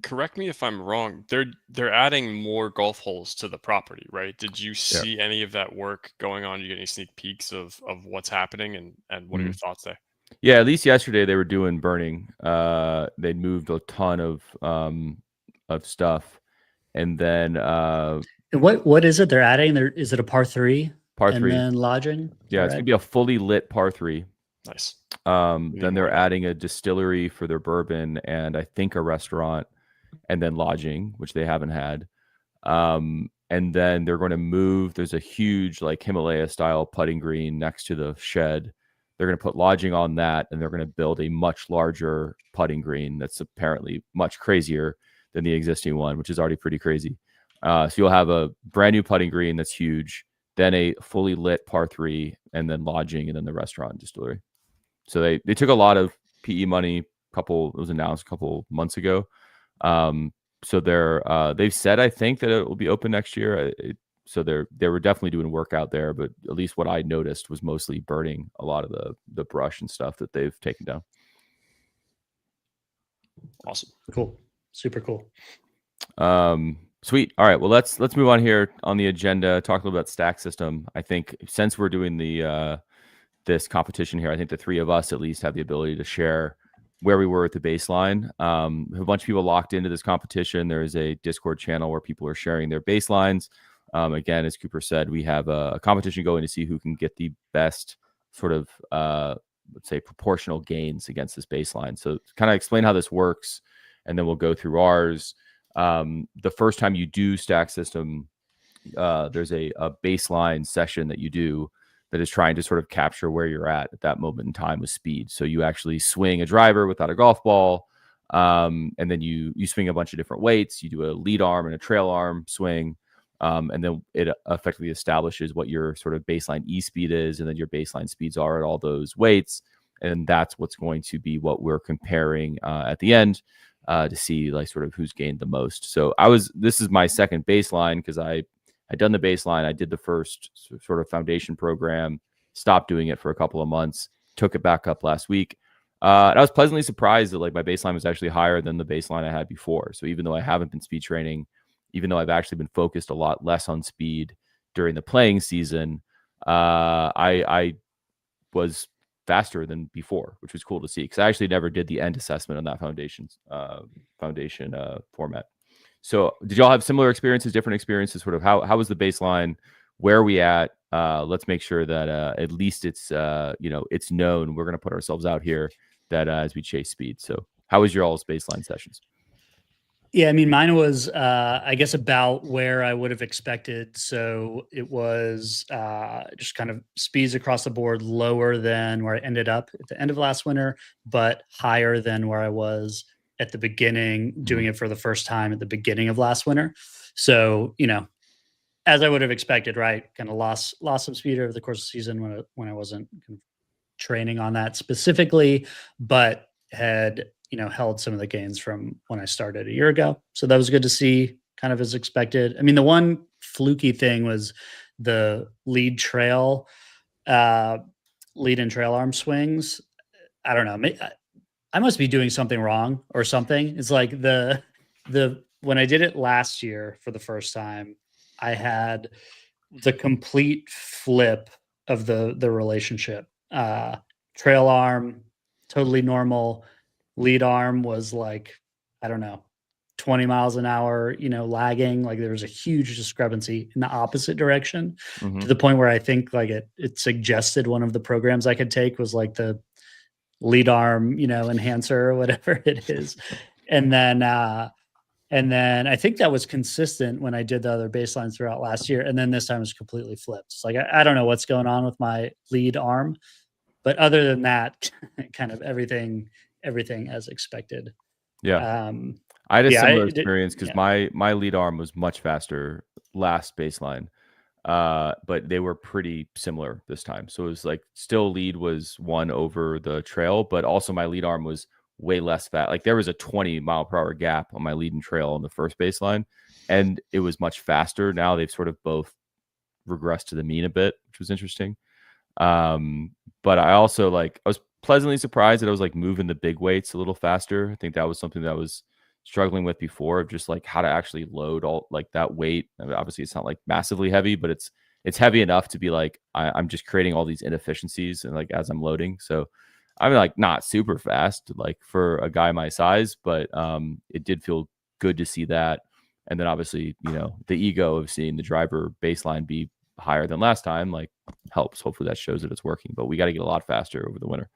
Correct me if I'm wrong. They're adding more golf holes to the property, right? Did you see any of that work going on? You get any sneak peeks of what's happening, and what are your thoughts there? Yeah, at least yesterday they were doing burning. They moved a ton of stuff, and then what is it they're adding? Is it a par 3? Par 3, and then lodging? Yeah, it's gonna be a fully lit par 3. Nice. Then they're adding a distillery for their bourbon, and I think a restaurant, and then lodging, which they haven't had. And then they're going to move. There's a huge like Himalaya style putting green next to the shed. They're going to put lodging on that, and they're going to build a much larger putting green that's apparently much crazier than the existing one, which is already pretty crazy. So you'll have a brand new putting green that's huge, then a fully lit par 3, and then lodging, and then the restaurant and distillery. So they took a lot of PE money. It was announced a couple months ago. So they've said, I think, that it will be open next year. So they were definitely doing work out there, but at least what I noticed was mostly burning a lot of the brush and stuff that they've taken down. Awesome. Cool. Super cool. Sweet. All right. Well, let's move on here on the agenda. Talk a little about stack system. I think since we're doing this competition here, I think the 3 of us at least have the ability to share where we were at the baseline. A bunch of people locked into this competition. There is a Discord channel where people are sharing their baselines. Again, as Cooper said, we have a competition going to see who can get the best sort of, let's say, proportional gains against this baseline. So kind of explain how this works, and then we'll go through ours. The first time you do stack system, there's a baseline session that you do that is trying to sort of capture where you're at that moment in time with speed. So you actually swing a driver without a golf ball, and then you swing a bunch of different weights. You do a lead arm and a trail arm swing. And then it effectively establishes what your sort of baseline e-speed is, and then your baseline speeds are at all those weights. And that's what's going to be what we're comparing at the end. to see like sort of who's gained the most. So this is my second baseline because I'd done the baseline. I did the first sort of foundation program, stopped doing it for a couple of months, took it back up last week. And I was pleasantly surprised that like my baseline was actually higher than the baseline I had before. So even though I haven't been speed training, even though I've actually been focused a lot less on speed during the playing season, I was faster than before, which was cool to see because I actually never did the end assessment on that foundation format. So did y'all have similar experiences, different experiences? Sort of how was the baseline? Where are we at? Let's make sure that at least it's it's known. We're going to put ourselves out here that as we chase speed. So how was your all's baseline sessions? Yeah, I mean, mine was, I guess, about where I would have expected. So it was just kind of speeds across the board, lower than where I ended up at the end of last winter, but higher than where I was at the beginning, doing it for the first time at the beginning of last winter. So, as I would have expected, right? Kind of lost some speed over the course of the season when I wasn't kind of training on that specifically, but had held some of the gains from when I started a year ago. So that was good to see, kind of as expected. I mean, the one fluky thing was the lead and trail arm swings. I don't know. I must be doing something wrong or something. It's like when I did it last year for the first time, I had the complete flip of the relationship. Trail arm, totally normal. Lead arm was like, I don't know, 20 miles an hour, lagging. Like there was a huge discrepancy in the opposite direction to the point where I think like it suggested one of the programs I could take was like the lead arm, enhancer or whatever it is. And then I think that was consistent when I did the other baselines throughout last year. And then this time it was completely flipped. It's like, I don't know what's going on with my lead arm, but other than that, kind of everything as expected. Yeah. I had a similar experience because my lead arm was much faster last baseline, but they were pretty similar this time. So it was like still lead was one over the trail, but also my lead arm was way less fast. Like there was a 20-mile-per-hour gap on my lead and trail on the first baseline, and it was much faster. Now they've sort of both regressed to the mean a bit, which was interesting. But I also I was pleasantly surprised that I was like moving the big weights a little faster. I think that was something that I was struggling with before, of just like how to actually load all like that weight. I mean, obviously it's not like massively heavy, but it's heavy enough to be like I'm just creating all these inefficiencies and like as I'm loading. So I'm like not super fast like for a guy my size, but it did feel good to see that. And then obviously, the ego of seeing the driver baseline be higher than last time like helps. Hopefully that shows that it's working, but we got to get a lot faster over the winter.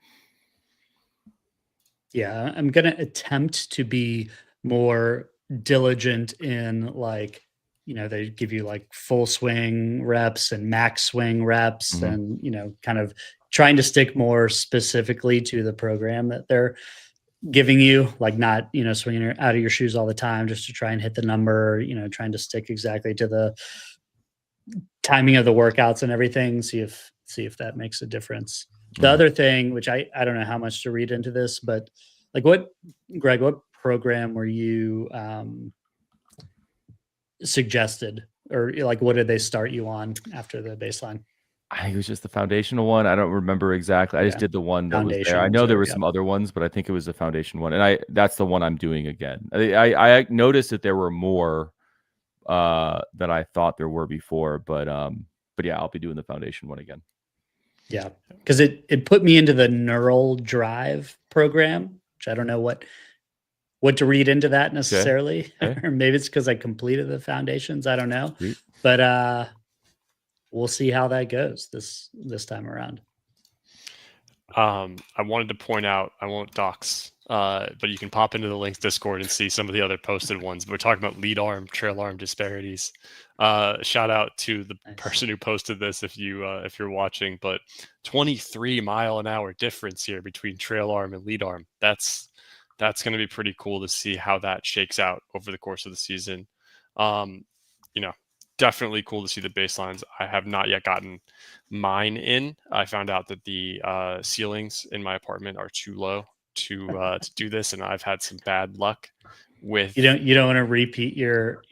Yeah, I'm going to attempt to be more diligent in like, they give you like full swing reps and max swing reps and, kind of trying to stick more specifically to the program that they're giving you, like not, swinging out of your shoes all the time just to try and hit the number, trying to stick exactly to the timing of the workouts and everything. See if that makes a difference. The other thing, which I don't know how much to read into this, but like Greg, what program were you suggested, or like what did they start you on after the baseline? I think it was just the foundational one. I don't remember exactly. I just did the one that was there. I know there were some other ones, but I think it was the foundation one. And that's the one I'm doing again. I noticed that there were more than I thought there were before, but yeah, I'll be doing the foundation one again. Yeah, because it put me into the neural drive program, which I don't know what to read into that necessarily. Okay. Or maybe it's because I completed the foundations. I don't know. Sweet. But we'll see how that goes this time around. I wanted to point out, I won't dox, but you can pop into the links Discord and see some of the other posted ones. We're talking about lead arm, trail arm disparities. Shout out to the person who posted this if you're watching, but 23-mile-an-hour difference here between trail arm and lead arm. That's going to be pretty cool to see how that shakes out over the course of the season. Definitely cool to see the baselines. I have not yet gotten mine in. I found out that the ceilings in my apartment are too low to do this, and I've had some bad luck with. You don't want to repeat your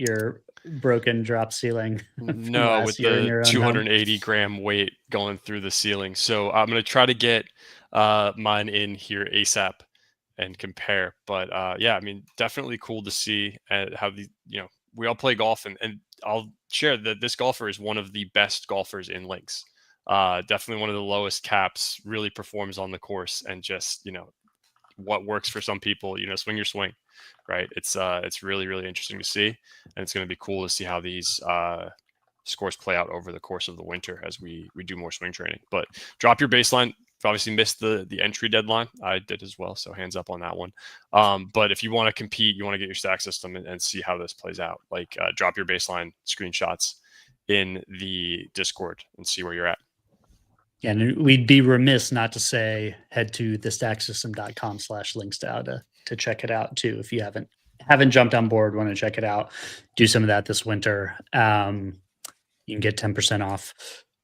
broken drop ceiling. No, with the 280 gram weight going through the ceiling. So I'm going to try to get mine in here ASAP and compare. But yeah, I mean, definitely cool to see how we all play golf, and I'll share that this golfer is one of the best golfers in links. Definitely one of the lowest caps, really performs on the course, and just, what works for some people, swing your swing, right? It's really, really interesting to see, and it's going to be cool to see how these scores play out over the course of the winter as we do more swing training. But drop your baseline. You've obviously missed the entry deadline. I did as well, so hands up on that one. But if you want to compete, you want to get your stack system and see how this plays out, like drop your baseline screenshots in the Discord and see where you're at. Yeah, and we'd be remiss not to say head to thestacksystem.com/linksdow to check it out too. If you haven't jumped on board, want to check it out, do some of that this winter. You can get 10% off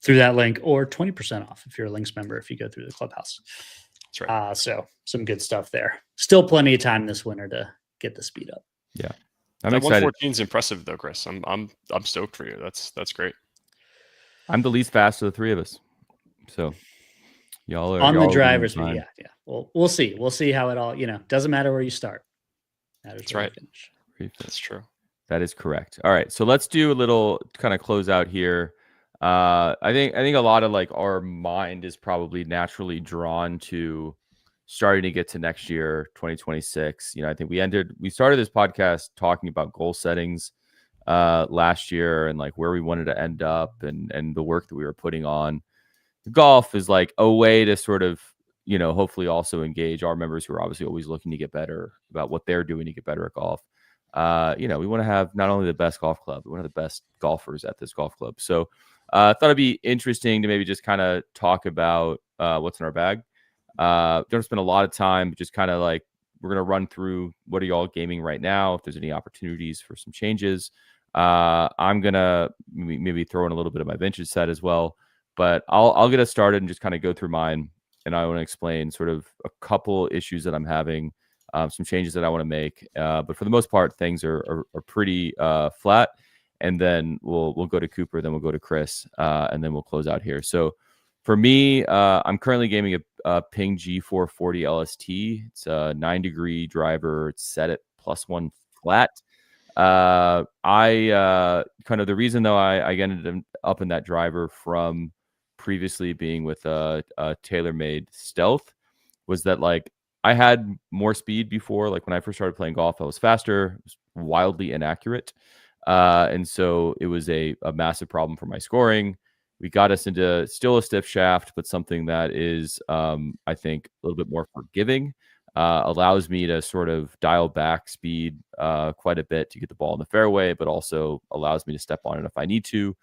through that link, or 20% off if you're a Links member if you go through the clubhouse. That's right. So some good stuff there. Still plenty of time this winter to get the speed up. Yeah, I'm excited. 114 is impressive though, Chris. I'm stoked for you. That's great. I'm the least fast of the three of us. So y'all are on the driver's seat. Yeah. Well, we'll see. We'll see how it all, doesn't matter where you start. That's right. That's true. That is correct. All right. So let's do a little kind of close out here. I think a lot of like our mind is probably naturally drawn to starting to get to next year, 2026. I think we started this podcast talking about goal settings last year, and like where we wanted to end up, and the work that we were putting on. Golf is like a way to sort of, hopefully also engage our members who are obviously always looking to get better about what they're doing to get better at golf. We want to have not only the best golf club, but one of the best golfers at this golf club. So I thought it'd be interesting to maybe just kind of talk about what's in our bag. Don't spend a lot of time, but just kind of like, we're going to run through what are y'all gaming right now, if there's any opportunities for some changes. I'm going to maybe throw in a little bit of my vintage set as well. But I'll get us started and just kind of go through mine, and I want to explain sort of a couple issues that I'm having, some changes that I want to make. But for the most part, things are pretty flat. And then we'll go to Cooper, then we'll go to Chris, and then we'll close out here. So for me, I'm currently gaming a Ping G440 LST. It's a 9-degree driver. It's set at +1 flat. I kind of the reason though I ended up in that driver from previously being with a TaylorMade Stealth was that like I had more speed before. Like when I first started playing golf, I was faster, it was wildly inaccurate, and so it was a massive problem for my scoring. We got us into still a stiff shaft, but something that is I think a little bit more forgiving. Allows me to sort of dial back speed quite a bit to get the ball in the fairway, but also allows me to step on it if I need to.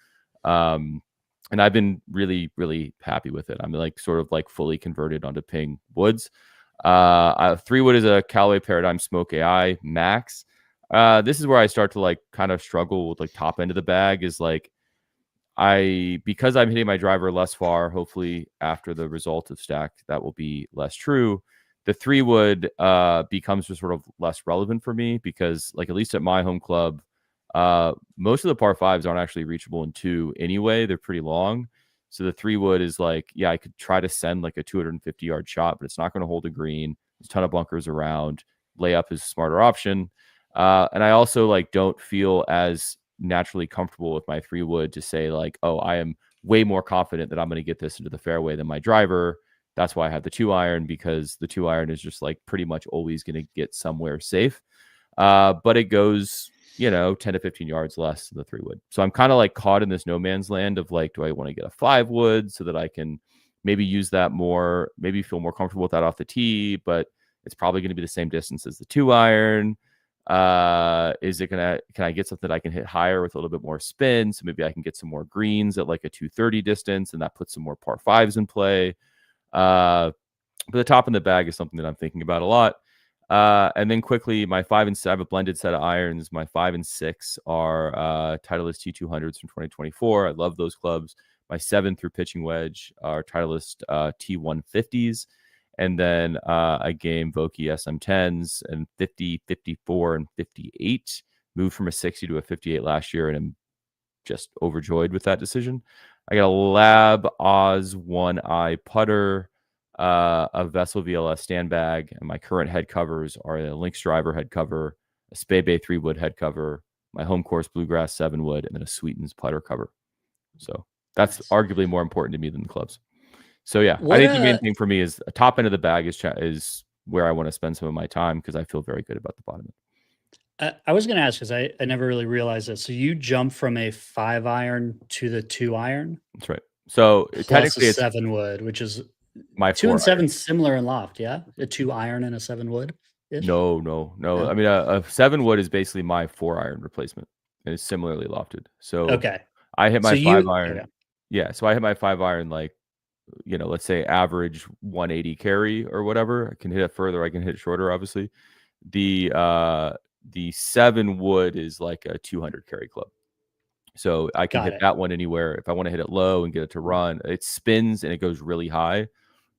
And I've been really, really happy with it. I'm like sort of like fully converted onto Ping woods. 3-wood is a Callaway Paradigm Smoke AI Max. This is where I start to like kind of struggle with like top end of the bag is like because I'm hitting my driver less far, hopefully after the result of stack, that will be less true. The 3-wood becomes just sort of less relevant for me because like, at least at my home club, most of the par 5s aren't actually reachable in 2 anyway. They're pretty long. So the 3-wood is like, yeah, I could try to send like a 250-yard shot, but it's not going to hold a green. There's a ton of bunkers around. Layup is a smarter option. And I also like don't feel as naturally comfortable with my 3-wood to say like, oh, I am way more confident that I'm going to get this into the fairway than my driver. That's why I have the 2-iron, because the 2-iron is just like pretty much always going to get somewhere safe. But it goes, 10 to 15 yards less than the 3-wood. So I'm kind of like caught in this no man's land of like, do I want to get a 5-wood so that I can maybe use that more, maybe feel more comfortable with that off the tee, but it's probably going to be the same distance as the 2-iron. Can I get something that I can hit higher with a little bit more spin? So maybe I can get some more greens at like a 230 distance, and that puts some more par 5s in play. But the top in the bag is something that I'm thinking about a lot. And then quickly, my 5 and 6, I have a blended set of irons. My 5 and 6 are Titleist T200s from 2024. I love those clubs. My 7 through pitching wedge are Titleist T150s. and then I game Vokey SM10s and 50, 54, and 58. Moved from a 60 to a 58 last year, and I'm just overjoyed with that decision. I got a Lab Oz 1i putter, a Vessel VLS stand bag, and my current head covers are a Lynx Driver head cover, a Spade Bay 3-wood head cover, my home course Bluegrass 7-wood, and then a Sweetens putter cover. So that's arguably more important to me than the clubs. So yeah, I think the main thing for me is a top end of the bag is where I want to spend some of my time because I feel very good about the bottom end. I was going to ask because I never really realized this. So you jump from a 5-iron to the 2-iron. That's right. So technically, it's 7-wood, which is my 2 and 7 similar in loft. Yeah, a 2-iron and a 7-wood. No. I mean, a 7-wood is basically my 4-iron replacement, and it's similarly lofted. So okay, I hit my 5-iron. Okay. Yeah, so I hit my 5-iron like, let's say average 180 carry or whatever. I can hit it further. I can hit it shorter, obviously. The 7-wood is like a 200 carry club. So I can hit that one anywhere. If I want to hit it low and get it to run, it spins and it goes really high,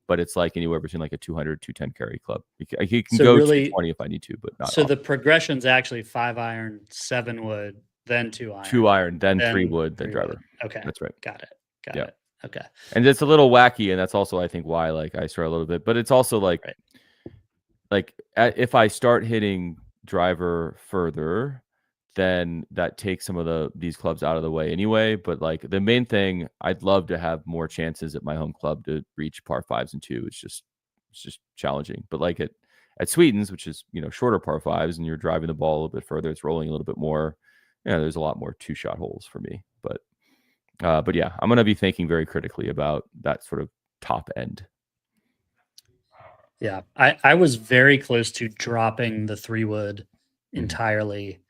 but it's like anywhere between like a 200, 210 carry club. I can go really, 220 if I need to, but not. So the progression's actually 5-iron, 7-wood, then 2-iron. 2-iron, then 3-wood, then driver. Okay. That's right. Got it. Okay. And it's a little wacky, and that's also I think why like I start a little bit, but it's also like if I start hitting driver further, then that takes some of these clubs out of the way anyway. But like the main thing, I'd love to have more chances at my home club to reach par 5s and 2. It's just challenging. But like at Sweetens, which is shorter par 5s, and you're driving the ball a little bit further, it's rolling a little bit more. There's a lot more 2-shot holes for me. But yeah, I'm going to be thinking very critically about that sort of top end. Yeah, I was very close to dropping the 3-wood entirely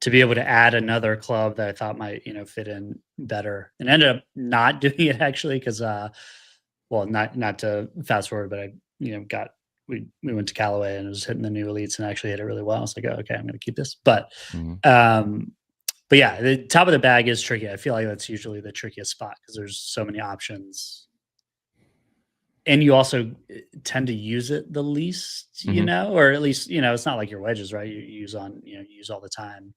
to be able to add another club that I thought might fit in better, and ended up not doing it actually because not to fast forward, but I we went to Callaway and was hitting the new elites and actually hit it really well. I was like, oh, okay, I'm going to keep this, but yeah, the top of the bag is tricky. I feel like that's usually the trickiest spot because there's so many options. And you also tend to use it the least, or at least, it's not like your wedges, right? You use all the time.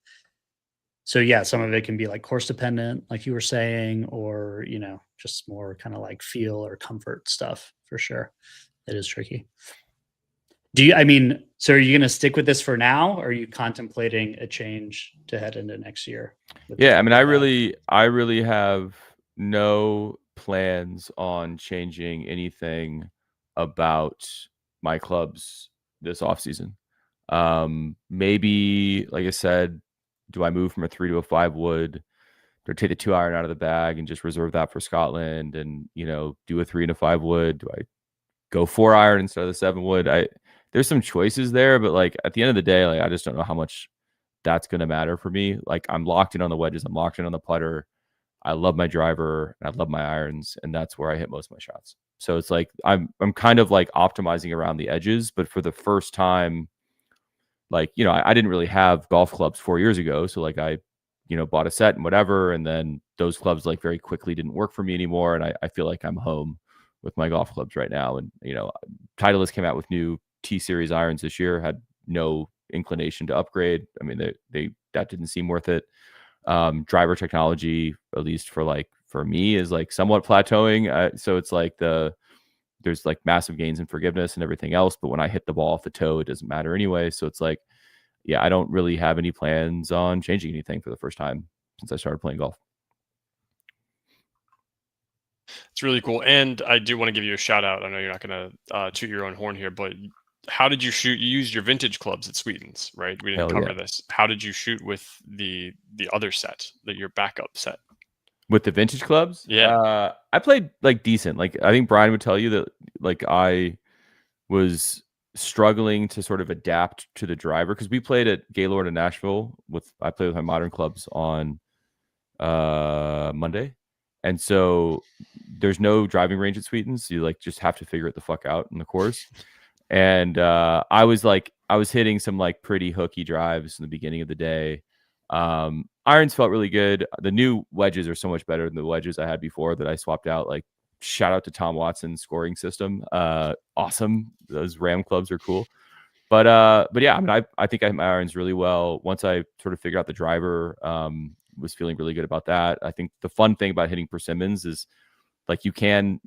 So yeah, some of it can be like course dependent, like you were saying, or, just more kind of like feel or comfort stuff for sure. It is tricky. So are you going to stick with this for now? Or are you contemplating a change to head into next year? Yeah. I mean, I really have no plans on changing anything about my clubs this offseason. Maybe, like I said, do I move from a 3 to a 5-wood? Do I take the 2-iron out of the bag and just reserve that for Scotland and, do a 3 and a 5-wood? Do I go 4-iron instead of the 7-wood? There's some choices there, but like at the end of the day, like I just don't know how much that's going to matter for me. Like I'm locked in on the wedges. I'm locked in on the putter. I love my driver and I love my irons, and that's where I hit most of my shots. So it's like I'm kind of like optimizing around the edges, but for the first time, like, I didn't really have golf clubs 4 years ago. So like I, bought a set and whatever, and then those clubs like very quickly didn't work for me anymore. And I feel like I'm home with my golf clubs right now. And, Titleist came out with new T-Series irons this year, had no inclination to upgrade. I mean, that didn't seem worth it. Driver technology, at least for me, is like somewhat plateauing. So it's like there's like massive gains in forgiveness and everything else, but when I hit the ball off the toe, it doesn't matter anyway. So it's like, yeah, I don't really have any plans on changing anything for the first time since I started playing golf. It's really cool. And I do want to give you a shout out. I know you're not going to toot your own horn here, but how did you shoot? You used your vintage clubs at Sweetens, right? We didn't cover this. How did you shoot with the other set, your backup set? With the vintage clubs? Yeah. I played like decent. Like I think Brian would tell you that like I was struggling to sort of adapt to the driver because we played at Gaylord in Nashville I played with my modern clubs on Monday. And so there's no driving range at Sweetens. So you like just have to figure it the fuck out in the course. And I was hitting some like pretty hooky drives in the beginning of the day. Irons felt really good. The new wedges are so much better than the wedges I had before that I swapped out like shout out to Tom Watson's scoring system. Awesome. Those Ram clubs are cool. But yeah, I mean, I think I hit my irons really well. Once I sort of figured out the driver, was feeling really good about that. I think the fun thing about hitting persimmons is like you can,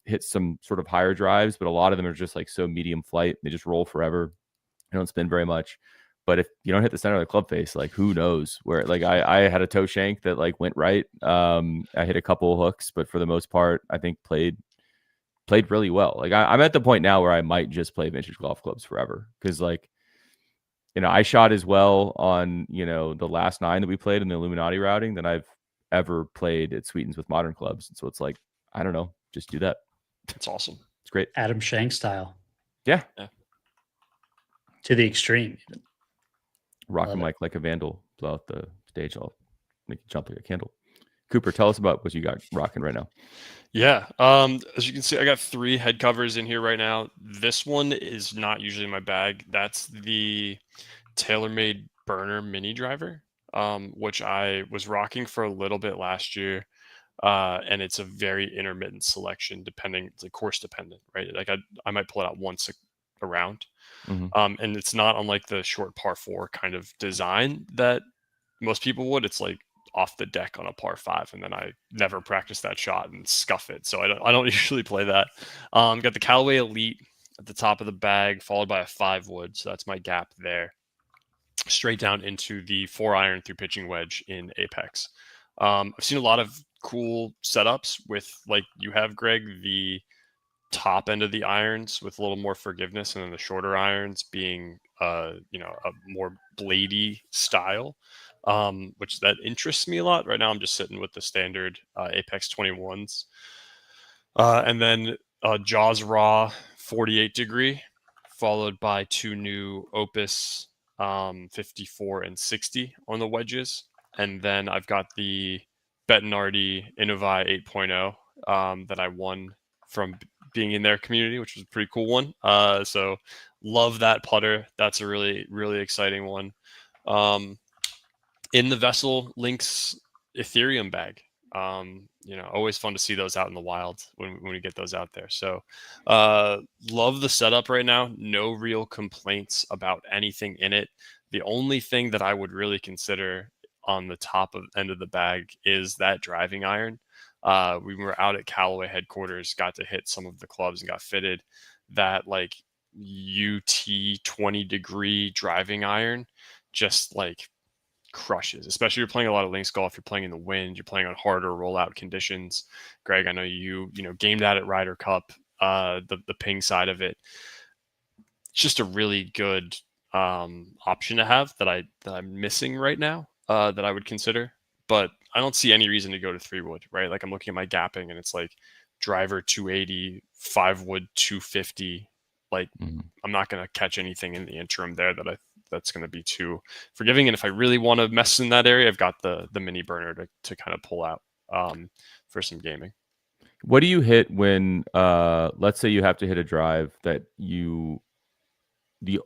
hit some sort of higher drives, but a lot of them are just like so medium flight. They just roll forever. They don't spin very much. But if you don't hit the center of the club face, like who knows where? Like I had a toe shank that like went right. I hit a couple of hooks, but for the most part, I think played really well. Like I'm at the point now where I might just play vintage golf clubs forever because like, I shot as well on the last 9 that we played in the Illuminati routing than I've ever played at Sweetens with modern clubs. And so it's like, I don't know, just do that. It's awesome. It's great. Adam Schenk style. Yeah. To the extreme. Rock the mic like a vandal. Blow out the stage. I'll make you jump like a candle. Cooper, tell us about what you got rocking right now. Yeah. As you can see, I got 3 head covers in here right now. This one is not usually in my bag. That's the TaylorMade burner mini driver, which I was rocking for a little bit last year. And it's a very intermittent selection, it's like course dependent, right? Like I might pull it out once a round. Mm-hmm. And it's not unlike the short par 4 kind of design that most people would. It's like off the deck on a par 5, and then I never practice that shot and scuff it. So I don't usually play that. Got the Callaway Elite at the top of the bag, followed by a 5 wood. So that's my gap there. Straight down into the 4-iron through pitching wedge in Apex. I've seen a lot of cool setups with, like you have, Greg, the top end of the irons with a little more forgiveness, and then the shorter irons being a more bladey style, which that interests me a lot. Right now I'm just sitting with the standard Apex 21s, and then Jaws Raw 48 degree, followed by 2 new Opus 54 and 60 on the wedges, and then I've got the Bettinardi Innovi 8.0 that I won from being in their community, which was a pretty cool one. So love that putter. That's a really, really exciting one. In the Vessel Links Ethereum bag. Always fun to see those out in the wild when we get those out there. So love the setup right now. No real complaints about anything in it. The only thing that I would really consider on the top end of the bag is that driving iron. We were out at Callaway headquarters, got to hit some of the clubs and got fitted. That like UT 20 degree driving iron just like crushes, especially you're playing a lot of links golf, you're playing in the wind, you're playing on harder rollout conditions. Greg, I know you gamed that at Ryder Cup, the ping side of it. It's just a really good option to have that I'm missing right now, that I would consider. But I don't see any reason to go to 3 wood, right? Like I'm looking at my gapping and it's like driver 280, 5 wood 250. Like I'm not going to catch anything in the interim there that's going to be too forgiving. And if I really want to mess in that area, I've got the mini burner to kind of pull out for some gaming. What do you hit when, let's say you have to hit a drive that the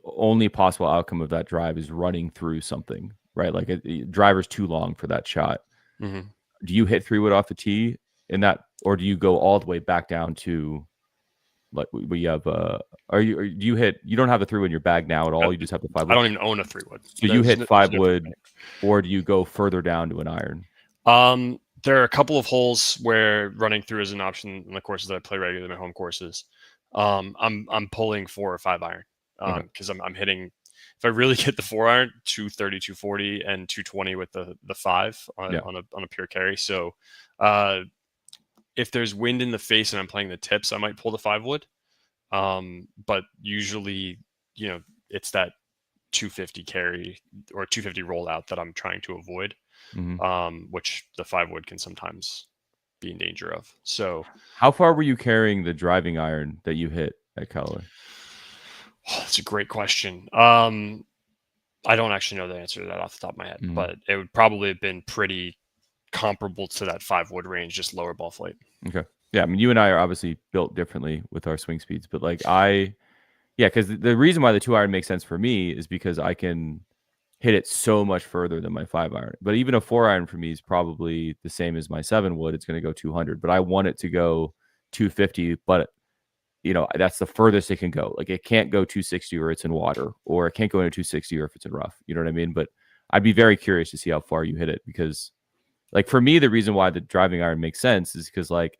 only possible outcome of that drive is running through something, right? Like a driver's too long for that shot. Mm-hmm. Do you hit 3 wood off the tee in that, or do you go all the way back down to like we have? You don't have a 3 wood in your bag now at all? You just have the 5 wood. I don't even own a 3 wood. So you hit 5 wood, or do you go further down to an iron? There are a couple of holes where running through is an option in the courses that I play regularly, my home courses. I'm pulling 4 or 5 iron because I'm hitting. If I really hit the 4-iron, 230, 240, and 220 with the 5 on a pure carry. So if there's wind in the face and I'm playing the tips, I might pull the 5 wood. But usually, it's that 250 carry or 250 rollout that I'm trying to avoid, which the 5 wood can sometimes be in danger of. So how far were you carrying the driving iron that you hit at Callaway? Oh, that's a great question. I don't actually know the answer to that off the top of my head, but it would probably have been pretty comparable to that 5 wood range, just lower ball flight. Okay. Yeah. I mean, you and I are obviously built differently with our swing speeds, but like because the reason why the 2-iron makes sense for me is because I can hit it so much further than my 5-iron. But even a 4-iron for me is probably the same as my 7 wood. It's going to go 200, but I want it to go 250, but that's the furthest it can go. Like it can't go 260 or it's in water, or it can't go into 260 or if it's in rough. You know what I mean? But I'd be very curious to see how far you hit it, because like for me, the reason why the driving iron makes sense is because like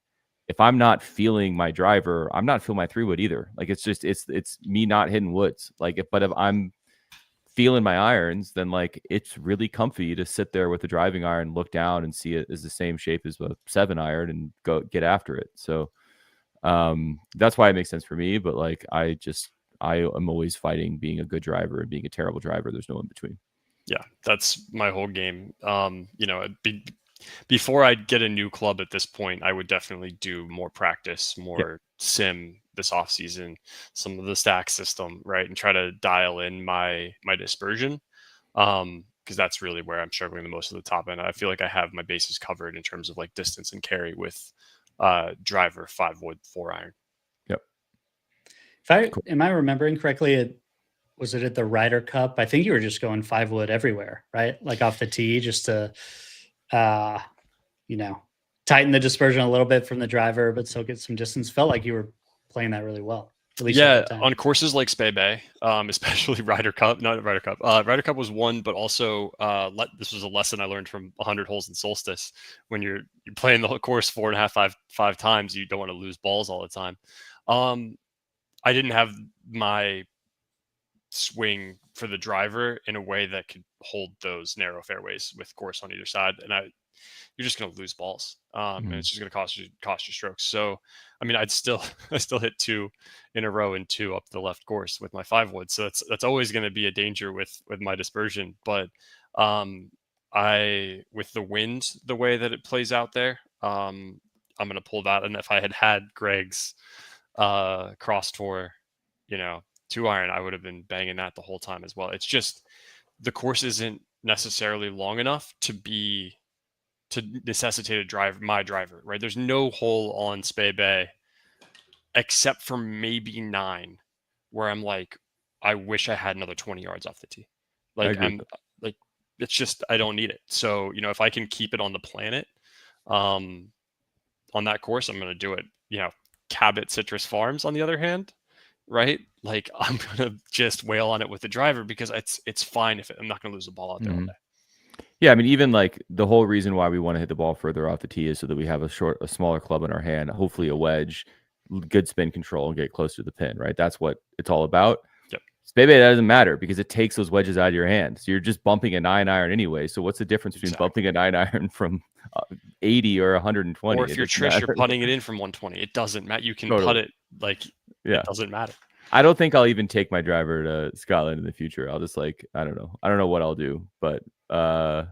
if I'm not feeling my driver, I'm not feeling my 3-wood either. Like it's just it's me not hitting woods. Like but if I'm feeling my irons, then like it's really comfy to sit there with the driving iron, look down and see it as the same shape as a 7 iron and go get after it. So that's why it makes sense for me. But like I am always fighting being a good driver and being a terrible driver. There's no in between. Yeah, that's my whole game. Before I get a new club at this point, I would definitely do more practice, more sim this off season, some of the stack system, right, and try to dial in my dispersion, because that's really where I'm struggling the most at the top end. I feel like I have my bases covered in terms of like distance and carry with driver, 5-wood, 4-iron. Yep. Am I remembering correctly? Was it at the Ryder Cup? I think you were just going 5-wood everywhere, right? Like off the tee, just to, tighten the dispersion a little bit from the driver, but still get some distance. Felt like you were playing that really well. At least yeah, on courses like Spey Bay, especially Ryder Cup. Not Ryder Cup. Ryder Cup was one, but also this was a lesson I learned from 100 holes in Solstice. When you're playing the whole course 4.5, 5 times, you don't want to lose balls all the time. I didn't have my swing for the driver in a way that could hold those narrow fairways with course on either side, and you're just going to lose balls, and it's just going to cost you strokes. So, I mean, I still hit 2 in a row and 2 up the left course with my 5-wood. So that's always going to be a danger with my dispersion. But with the wind, the way that it plays out there, I'm going to pull that. And if I had Greg's cross tour, 2-iron, I would have been banging that the whole time as well. It's just the course isn't necessarily long enough to necessitate my driver, right? There's no hole on Spey Bay except for maybe 9 where I'm like, I wish I had another 20 yards off the tee. Like it's just, I don't need it. So, if I can keep it on the planet, on that course, I'm going to do it. Cabot Citrus Farms, on the other hand, right? Like I'm going to just wail on it with the driver because it's fine if I'm not going to lose the ball out there all day. Yeah, I mean, even like the whole reason why we want to hit the ball further off the tee is so that we have a smaller club in our hand, hopefully a wedge, good spin control, and get closer to the pin, right? That's what it's all about. Yep. Spey Bay, that doesn't matter because it takes those wedges out of your hand. So you're just bumping a 9-iron anyway. So what's the difference between bumping a 9-iron from 80 or 120? Or if you're Trish, you're putting it in from 120. It doesn't matter. You can putt it it doesn't matter. I don't think I'll even take my driver to Scotland in the future. I'll just I don't know what I'll do, but I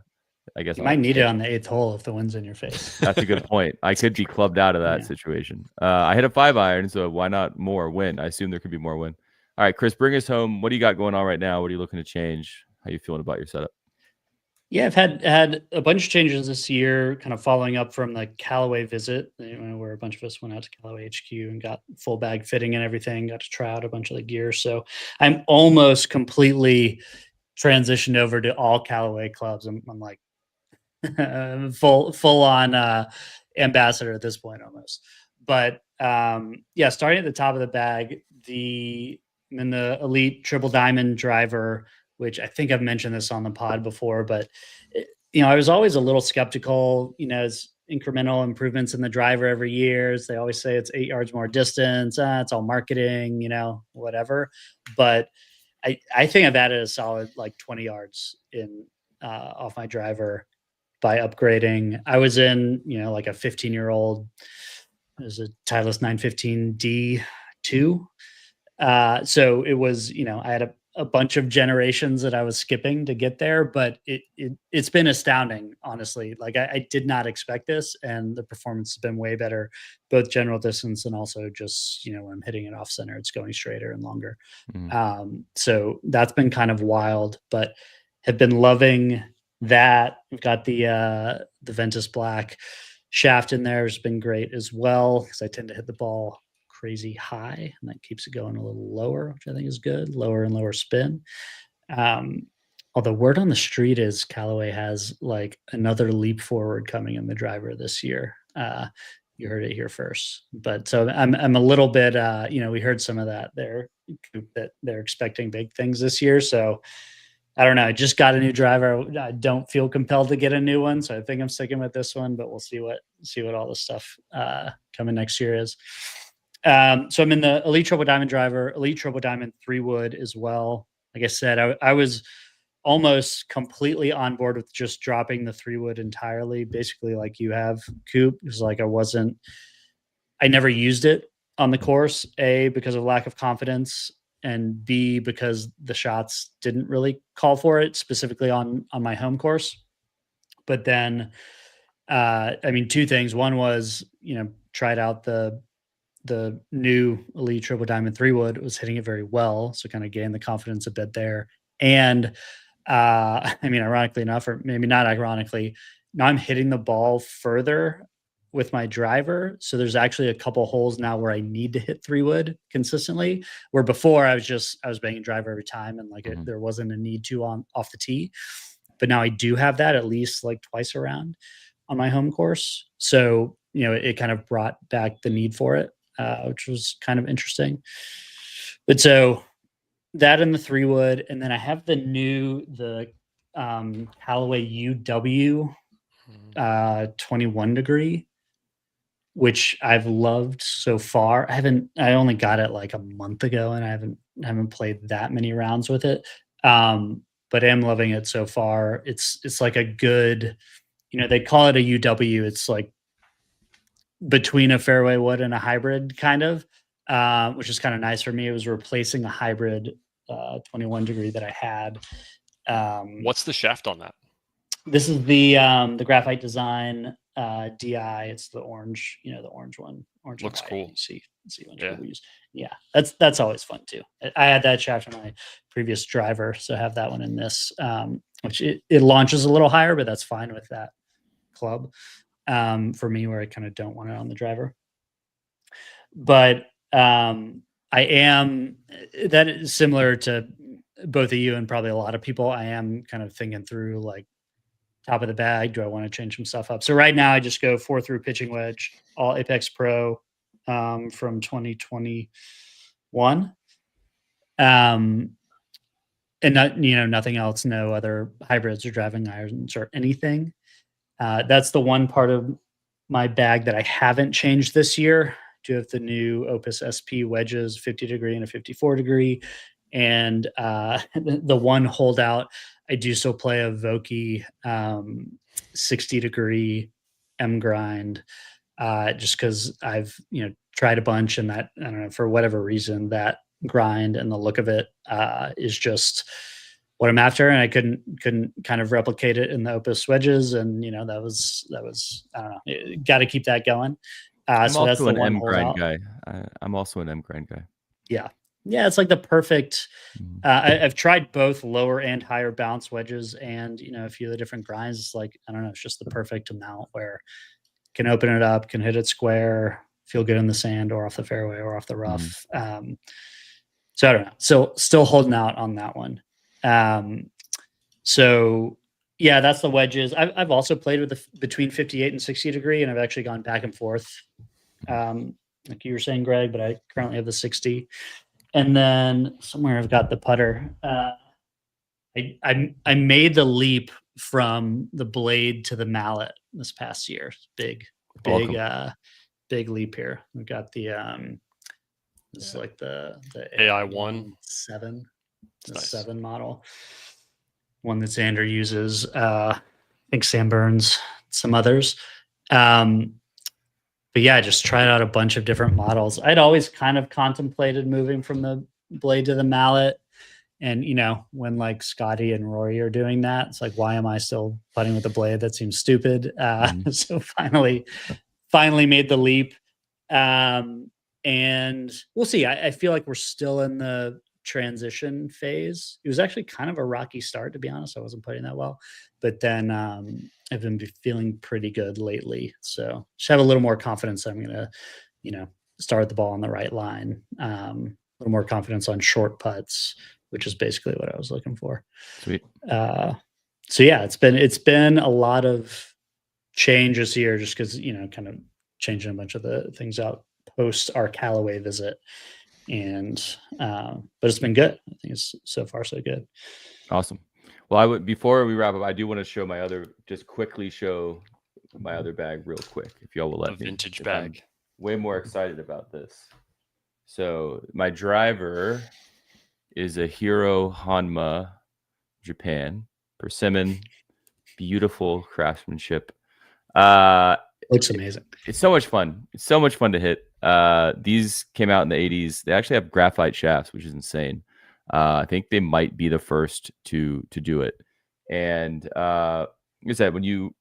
guess you might need it on the 8th hole if the wind's in your face. That's a good point. I could be clubbed out of that situation. I hit a 5-iron, so why not more win? I assume there could be more win. All right, Chris, bring us home. What do you got going on right now? What are you looking to change? How are you feeling about your setup? Yeah, I've had a bunch of changes this year, kind of following up from the Callaway visit, where a bunch of us went out to Callaway HQ and got full bag fitting and everything, got to try out a bunch of the gear. So I'm almost completely transitioned over to all Callaway clubs. I'm like full on ambassador at this point almost. But starting at the top of the bag, the Elite Triple Diamond driver, which I think I've mentioned this on the pod before, but I was always a little skeptical, as incremental improvements in the driver every year. As they always say, it's 8 yards more distance. It's all marketing, whatever. But I think I've added a solid 20 yards in off my driver by upgrading. I was in, like a 15-year-old, it was a Titleist 915 D2. So it was, I had a bunch of generations that I was skipping to get there, but it's been astounding, honestly. Like I did not expect this, and the performance has been way better, both general distance and also just, when I'm hitting it off center, it's going straighter and longer. So that's been kind of wild, but have been loving that. We've got the Ventus Black shaft in there has been great as well, because I tend to hit the ball crazy high, and that keeps it going a little lower, which I think is good. Lower and lower spin. Although word on the street is Callaway has another leap forward coming in the driver this year. you heard it here first. But so I'm a little bit, we heard some of that there, that they're expecting big things this year. So I don't know. I just got a new driver. I don't feel compelled to get a new one, so I think I'm sticking with this one. But we'll see what all the stuff coming next year is. So I'm in the Elite Triple Diamond driver, Elite Triple Diamond 3-wood as well. Like I said, I was almost completely on board with just dropping the 3-wood entirely, basically like you have, Coop. It was like I never used it on the course, A, because of lack of confidence, and B, because the shots didn't really call for it, specifically on my home course. But then, two things. One was, tried out the new Elite Triple Diamond 3-wood. It was hitting it very well, so kind of gained the confidence a bit there. And ironically enough, or maybe not ironically, now I'm hitting the ball further with my driver. So there's actually a couple holes now where I need to hit 3-wood consistently, where before I was banging driver every time, and there wasn't a need to off the tee. But now I do have that at least like twice around on my home course. So, it kind of brought back the need for it, which was kind of interesting. But so that and the 3-wood, and then I have the Callaway UW 21 degree, which I've loved so far. I only got it like a month ago, and I haven't played that many rounds with it. But I'm loving it so far. It's like a good, they call it a UW. It's like between a fairway wood and a hybrid kind of, which is kind of nice for me. It was replacing a hybrid 21 degree that I had. What's the shaft on that? This is the Graphite Design DI. It's the orange, the orange one. Orange looks cool. You see when people use. Yeah, that's always fun too. I had that shaft on my previous driver, so I have that one in this, which it launches a little higher, but that's fine with that club. For me, where I kind of don't want it on the driver. But that is similar to both of you and probably a lot of people. I am kind of thinking through like top of the bag. Do I want to change some stuff up? So right now I just go 4-through pitching wedge, all Apex Pro from 2021. And not, nothing else, no other hybrids or driving irons or anything. That's the one part of my bag that I haven't changed this year. I do have the new Opus SP wedges, 50 degree and a 54 degree. And the one holdout, I do still play a Vokey 60 degree M grind, just because I've tried a bunch, and that, I don't know, for whatever reason, that grind and the look of it is just what I'm after, and I couldn't kind of replicate it in the Opus wedges, and that was I don't know, got to keep that going. I'm so also that's the an one M grind holdout. guy. I'm also an M grind guy. Yeah, it's like the perfect. I've tried both lower and higher bounce wedges, and a few of the different grinds. It's like, I don't know, it's just the perfect amount where can open it up, can hit it square, feel good in the sand or off the fairway or off the rough. So I don't know. So still holding out on that one. So yeah, that's the wedges. I've also played with between 58 and 60 degree, and I've actually gone back and forth, like you were saying, Greg. But I currently have the 60. And then somewhere I've got the putter. I made the leap from the blade to the mallet this past year. Big leap here. We've got the this is like the AI-1 7, the nice. 7 model, one that Xander uses. I think Sam Burns, some others. But yeah, I just tried out a bunch of different models. I'd always kind of contemplated moving from the blade to the mallet. And, when like Scotty and Rory are doing that, it's like, why am I still putting with the blade? That seems stupid. So finally made the leap. And we'll see. I feel like we're still in the transition phase. It was actually kind of a rocky start, to be honest. I wasn't putting that well. But then I've been feeling pretty good lately. So just have a little more confidence that I'm going to, start the ball on the right line. A little more confidence on short putts, which is basically what I was looking for. Sweet. So yeah, it's been a lot of change this year, just because, kind of changing a bunch of the things out post our Callaway visit. And but it's been good. I think it's so far so good. Awesome. Well, I would, before we wrap up, I do want to show my other, just quickly show my other bag real quick, if y'all will let me. Vintage bag. I'm way more excited about this. So my driver is a Hero Hanma Japan persimmon, beautiful craftsmanship. Looks amazing. It's so much fun. It's so much fun to hit. These came out in the 80s. They actually have graphite shafts, which is insane. I think they might be the first to do it. And like I said, when you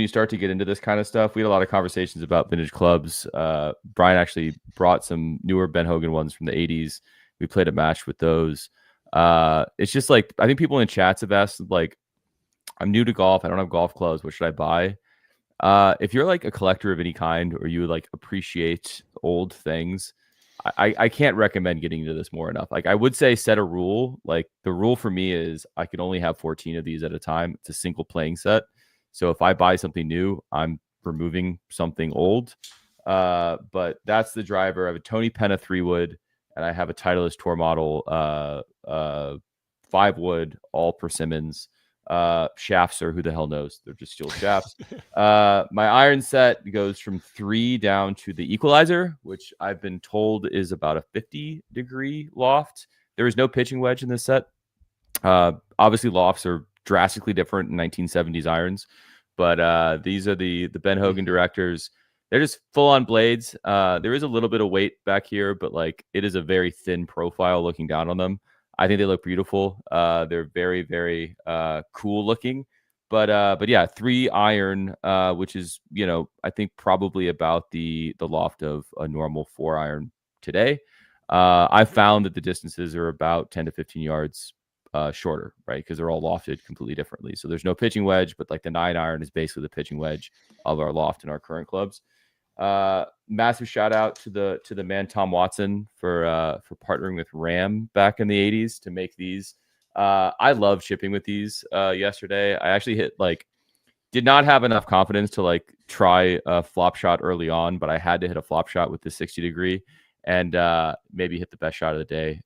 start to get into this kind of stuff, we had a lot of conversations about vintage clubs. Brian actually brought some newer Ben Hogan ones from the 80s. We played a match with those. It's just like, I think people in chats have asked, like, I'm new to golf. I don't have golf clubs. What should I buy? If you're like a collector of any kind, or you like appreciate old things, I can't recommend getting into this more enough. Like, I would say set a rule. Like, the rule for me is I can only have 14 of these at a time. It's a single playing set. So if I buy something new, I'm removing something old. But that's the driver. I have a Tony Penna 3-wood, and I have a Titleist Tour model 5-wood, all persimmons. Shafts are who the hell knows. They're just steel shafts. My iron set goes from 3 down to the equalizer, which I've been told is about a 50-degree loft. There is no pitching wedge in this set. Obviously, lofts are drastically different in 1970s irons, but these are the Ben Hogan directors. They're just full-on blades. There is a little bit of weight back here, but like, it is a very thin profile looking down on them. I think they look beautiful. They're very, very cool looking. But yeah, 3 iron, which is, I think probably about the loft of a normal 4 iron today. I found that the distances are about 10 to 15 yards shorter, right? Because they're all lofted completely differently. So there's no pitching wedge, but like the 9 iron is basically the pitching wedge of our loft in our current clubs. Massive shout out to the man Tom Watson for partnering with Ram back in the 80s to make these. I love chipping with these. Yesterday I actually did not have enough confidence to try a flop shot early on, but I had to hit a flop shot with the 60-degree and maybe hit the best shot of the day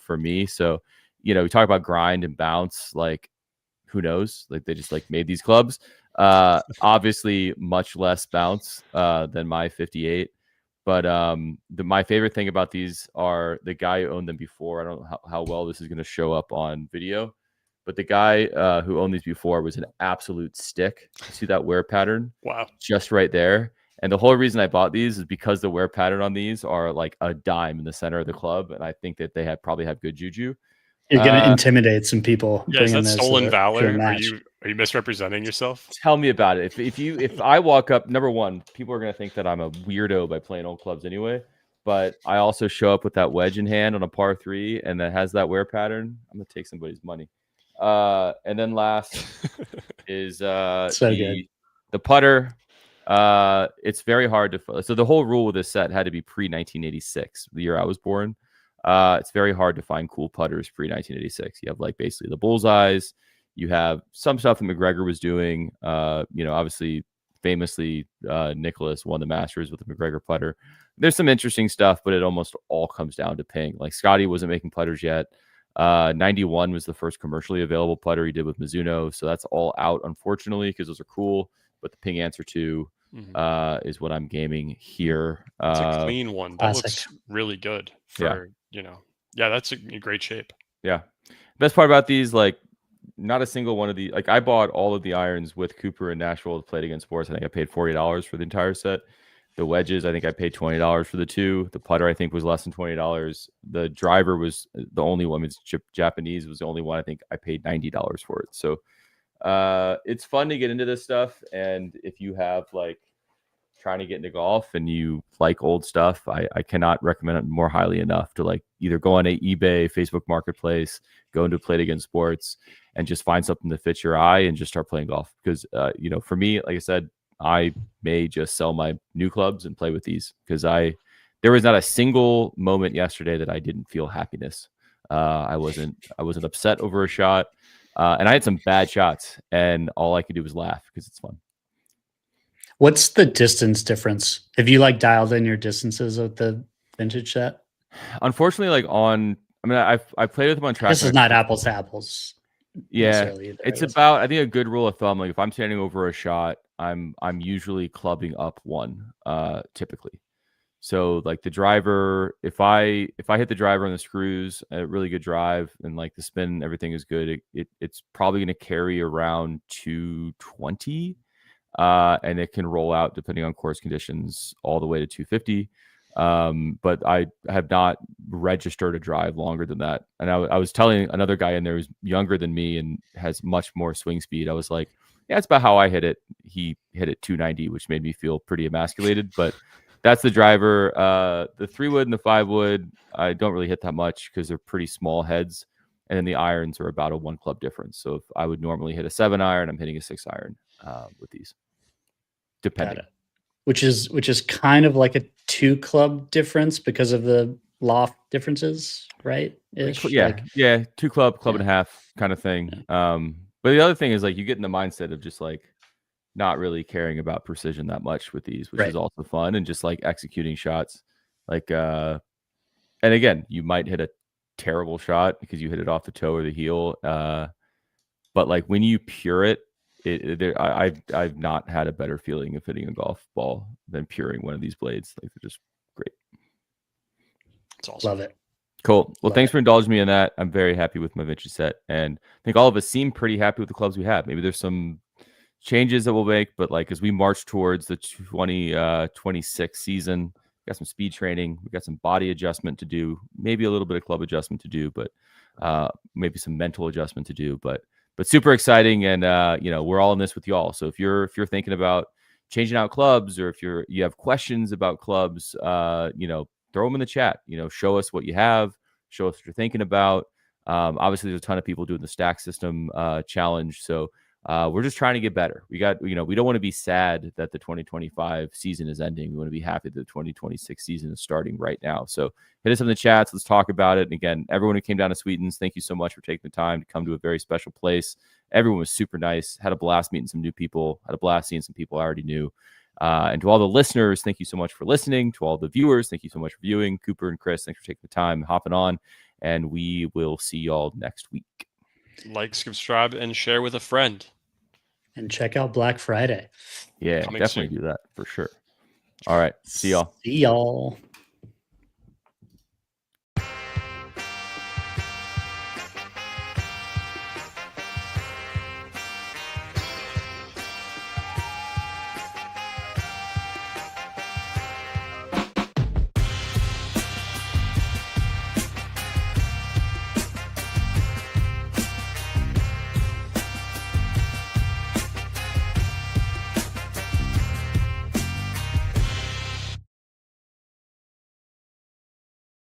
for me. So we talk about grind and bounce, who knows, they just made these clubs. Obviously much less bounce than my 58, but my favorite thing about these are the guy who owned them before. I don't know how well this is going to show up on video, but the guy who owned these before was an absolute stick. See that wear pattern? Wow. Just right there. And the whole reason I bought these is because the wear pattern on these are like a dime in the center of the club, and I think that they probably have good juju. You're going to intimidate some people. Yeah, is that stolen valor? Are you misrepresenting yourself? Tell me about it. If I walk up, number one, people are going to think that I'm a weirdo by playing old clubs anyway. But I also show up with that wedge in hand on a par 3, and that has that wear pattern. I'm going to take somebody's money. And then last is the putter. It's very hard to. So the whole rule with this set had to be pre-1986, the year I was born. It's very hard to find cool putters pre-1986. You have basically the bullseyes. You have some stuff that McGregor was doing. Obviously, famously, Nicholas won the Masters with the McGregor putter. There's some interesting stuff, but it almost all comes down to ping. Scotty wasn't making putters yet. 91 was the first commercially available putter he did with Mizuno. So that's all out, unfortunately, because those are cool. But the Ping Answer 2 is what I'm gaming here. It's a clean one. That looks really good for, that's in great shape. Yeah. Best part about these, not a single one of the, I bought all of the irons with Cooper in Nashville to play against sports. I think I paid $40 for the entire set. The wedges, I think I paid $20 for the 2. The putter, I think, was less than $20. The driver was the only one. It's Japanese, was the only one. I think I paid $90 for it. So it's fun to get into this stuff. And if you have trying to get into golf and you like old stuff, I cannot recommend it more highly enough to either go on eBay, Facebook Marketplace, go into Play It Again Sports, and just find something that fits your eye and just start playing golf. Because for me, like I said, I may just sell my new clubs and play with these, because there was not a single moment yesterday that I didn't feel happiness. I wasn't upset over a shot, and I had some bad shots, and all I could do was laugh because it's fun. What's the distance difference? Have you like dialed in your distances with the vintage set? Unfortunately, like I mean, I played with them on track. This is not apples to apples. Yeah, Either, it's about, I think, a good rule of thumb. Like if I'm standing over a shot, I'm usually clubbing up one, typically. So like the driver, if I hit the driver on the screws, a really good drive, and like the spin, everything is good, it's probably going to carry around 220, and it can roll out depending on course conditions all the way to 250. But I have not registered a drive longer than that. And I was telling another guy in there who's younger than me and has much more swing speed. I was like, yeah, it's about how I hit it. He hit it 290, which made me feel pretty emasculated, but that's the driver. The 3-wood and the 5-wood, I don't really hit that much because they're pretty small heads. And then the irons are about a 1 club difference. So if I would normally hit a 7-iron, I'm hitting a 6-iron with these, depending. Which is kind of like a 2 club difference because of the loft differences, right? Yeah, yeah, 2 club and a half kind of thing. Yeah. But the other thing is like you get in the mindset of just like not really caring about precision that much with these, which is also fun, and just like executing shots. Like and again, you might hit a terrible shot because you hit it off the toe or the heel. But like when you pure it, I've not had a better feeling of hitting a golf ball than puring one of these blades. Like they're just great. It's awesome. Love it. Cool. Well, thanks for indulging me in that. I'm very happy with my vintage set, and I think all of us seem pretty happy with the clubs we have. Maybe there's some changes that we'll make, but like as we march towards the 2026 season, we got some speed training, we got some body adjustment to do, maybe a little bit of club adjustment to do, but maybe some mental adjustment to do, but super exciting. And we're all in this with y'all. So if you're thinking about changing out clubs, or if you have questions about clubs, throw them in the chat. Show us what you have, show us what you're thinking about. Obviously there's a ton of people doing the stack system challenge, so we're just trying to get better. We don't want to be sad that the 2025 season is ending. We want to be happy that the 2026 season is starting right now. So hit us in the chats. Let's talk about it. And again, everyone who came down to Sweetens, thank you so much for taking the time to come to a very special place. Everyone was super nice. Had a blast meeting some new people. Had a blast seeing some people I already knew. And to all the listeners, thank you so much for listening. To all the viewers, thank you so much for viewing. Cooper and Chris, thanks for taking the time, hopping on. And we will see y'all next week. Like, subscribe, and share with a friend. And check out Black Friday. Yeah, definitely do that for sure. All right. See y'all.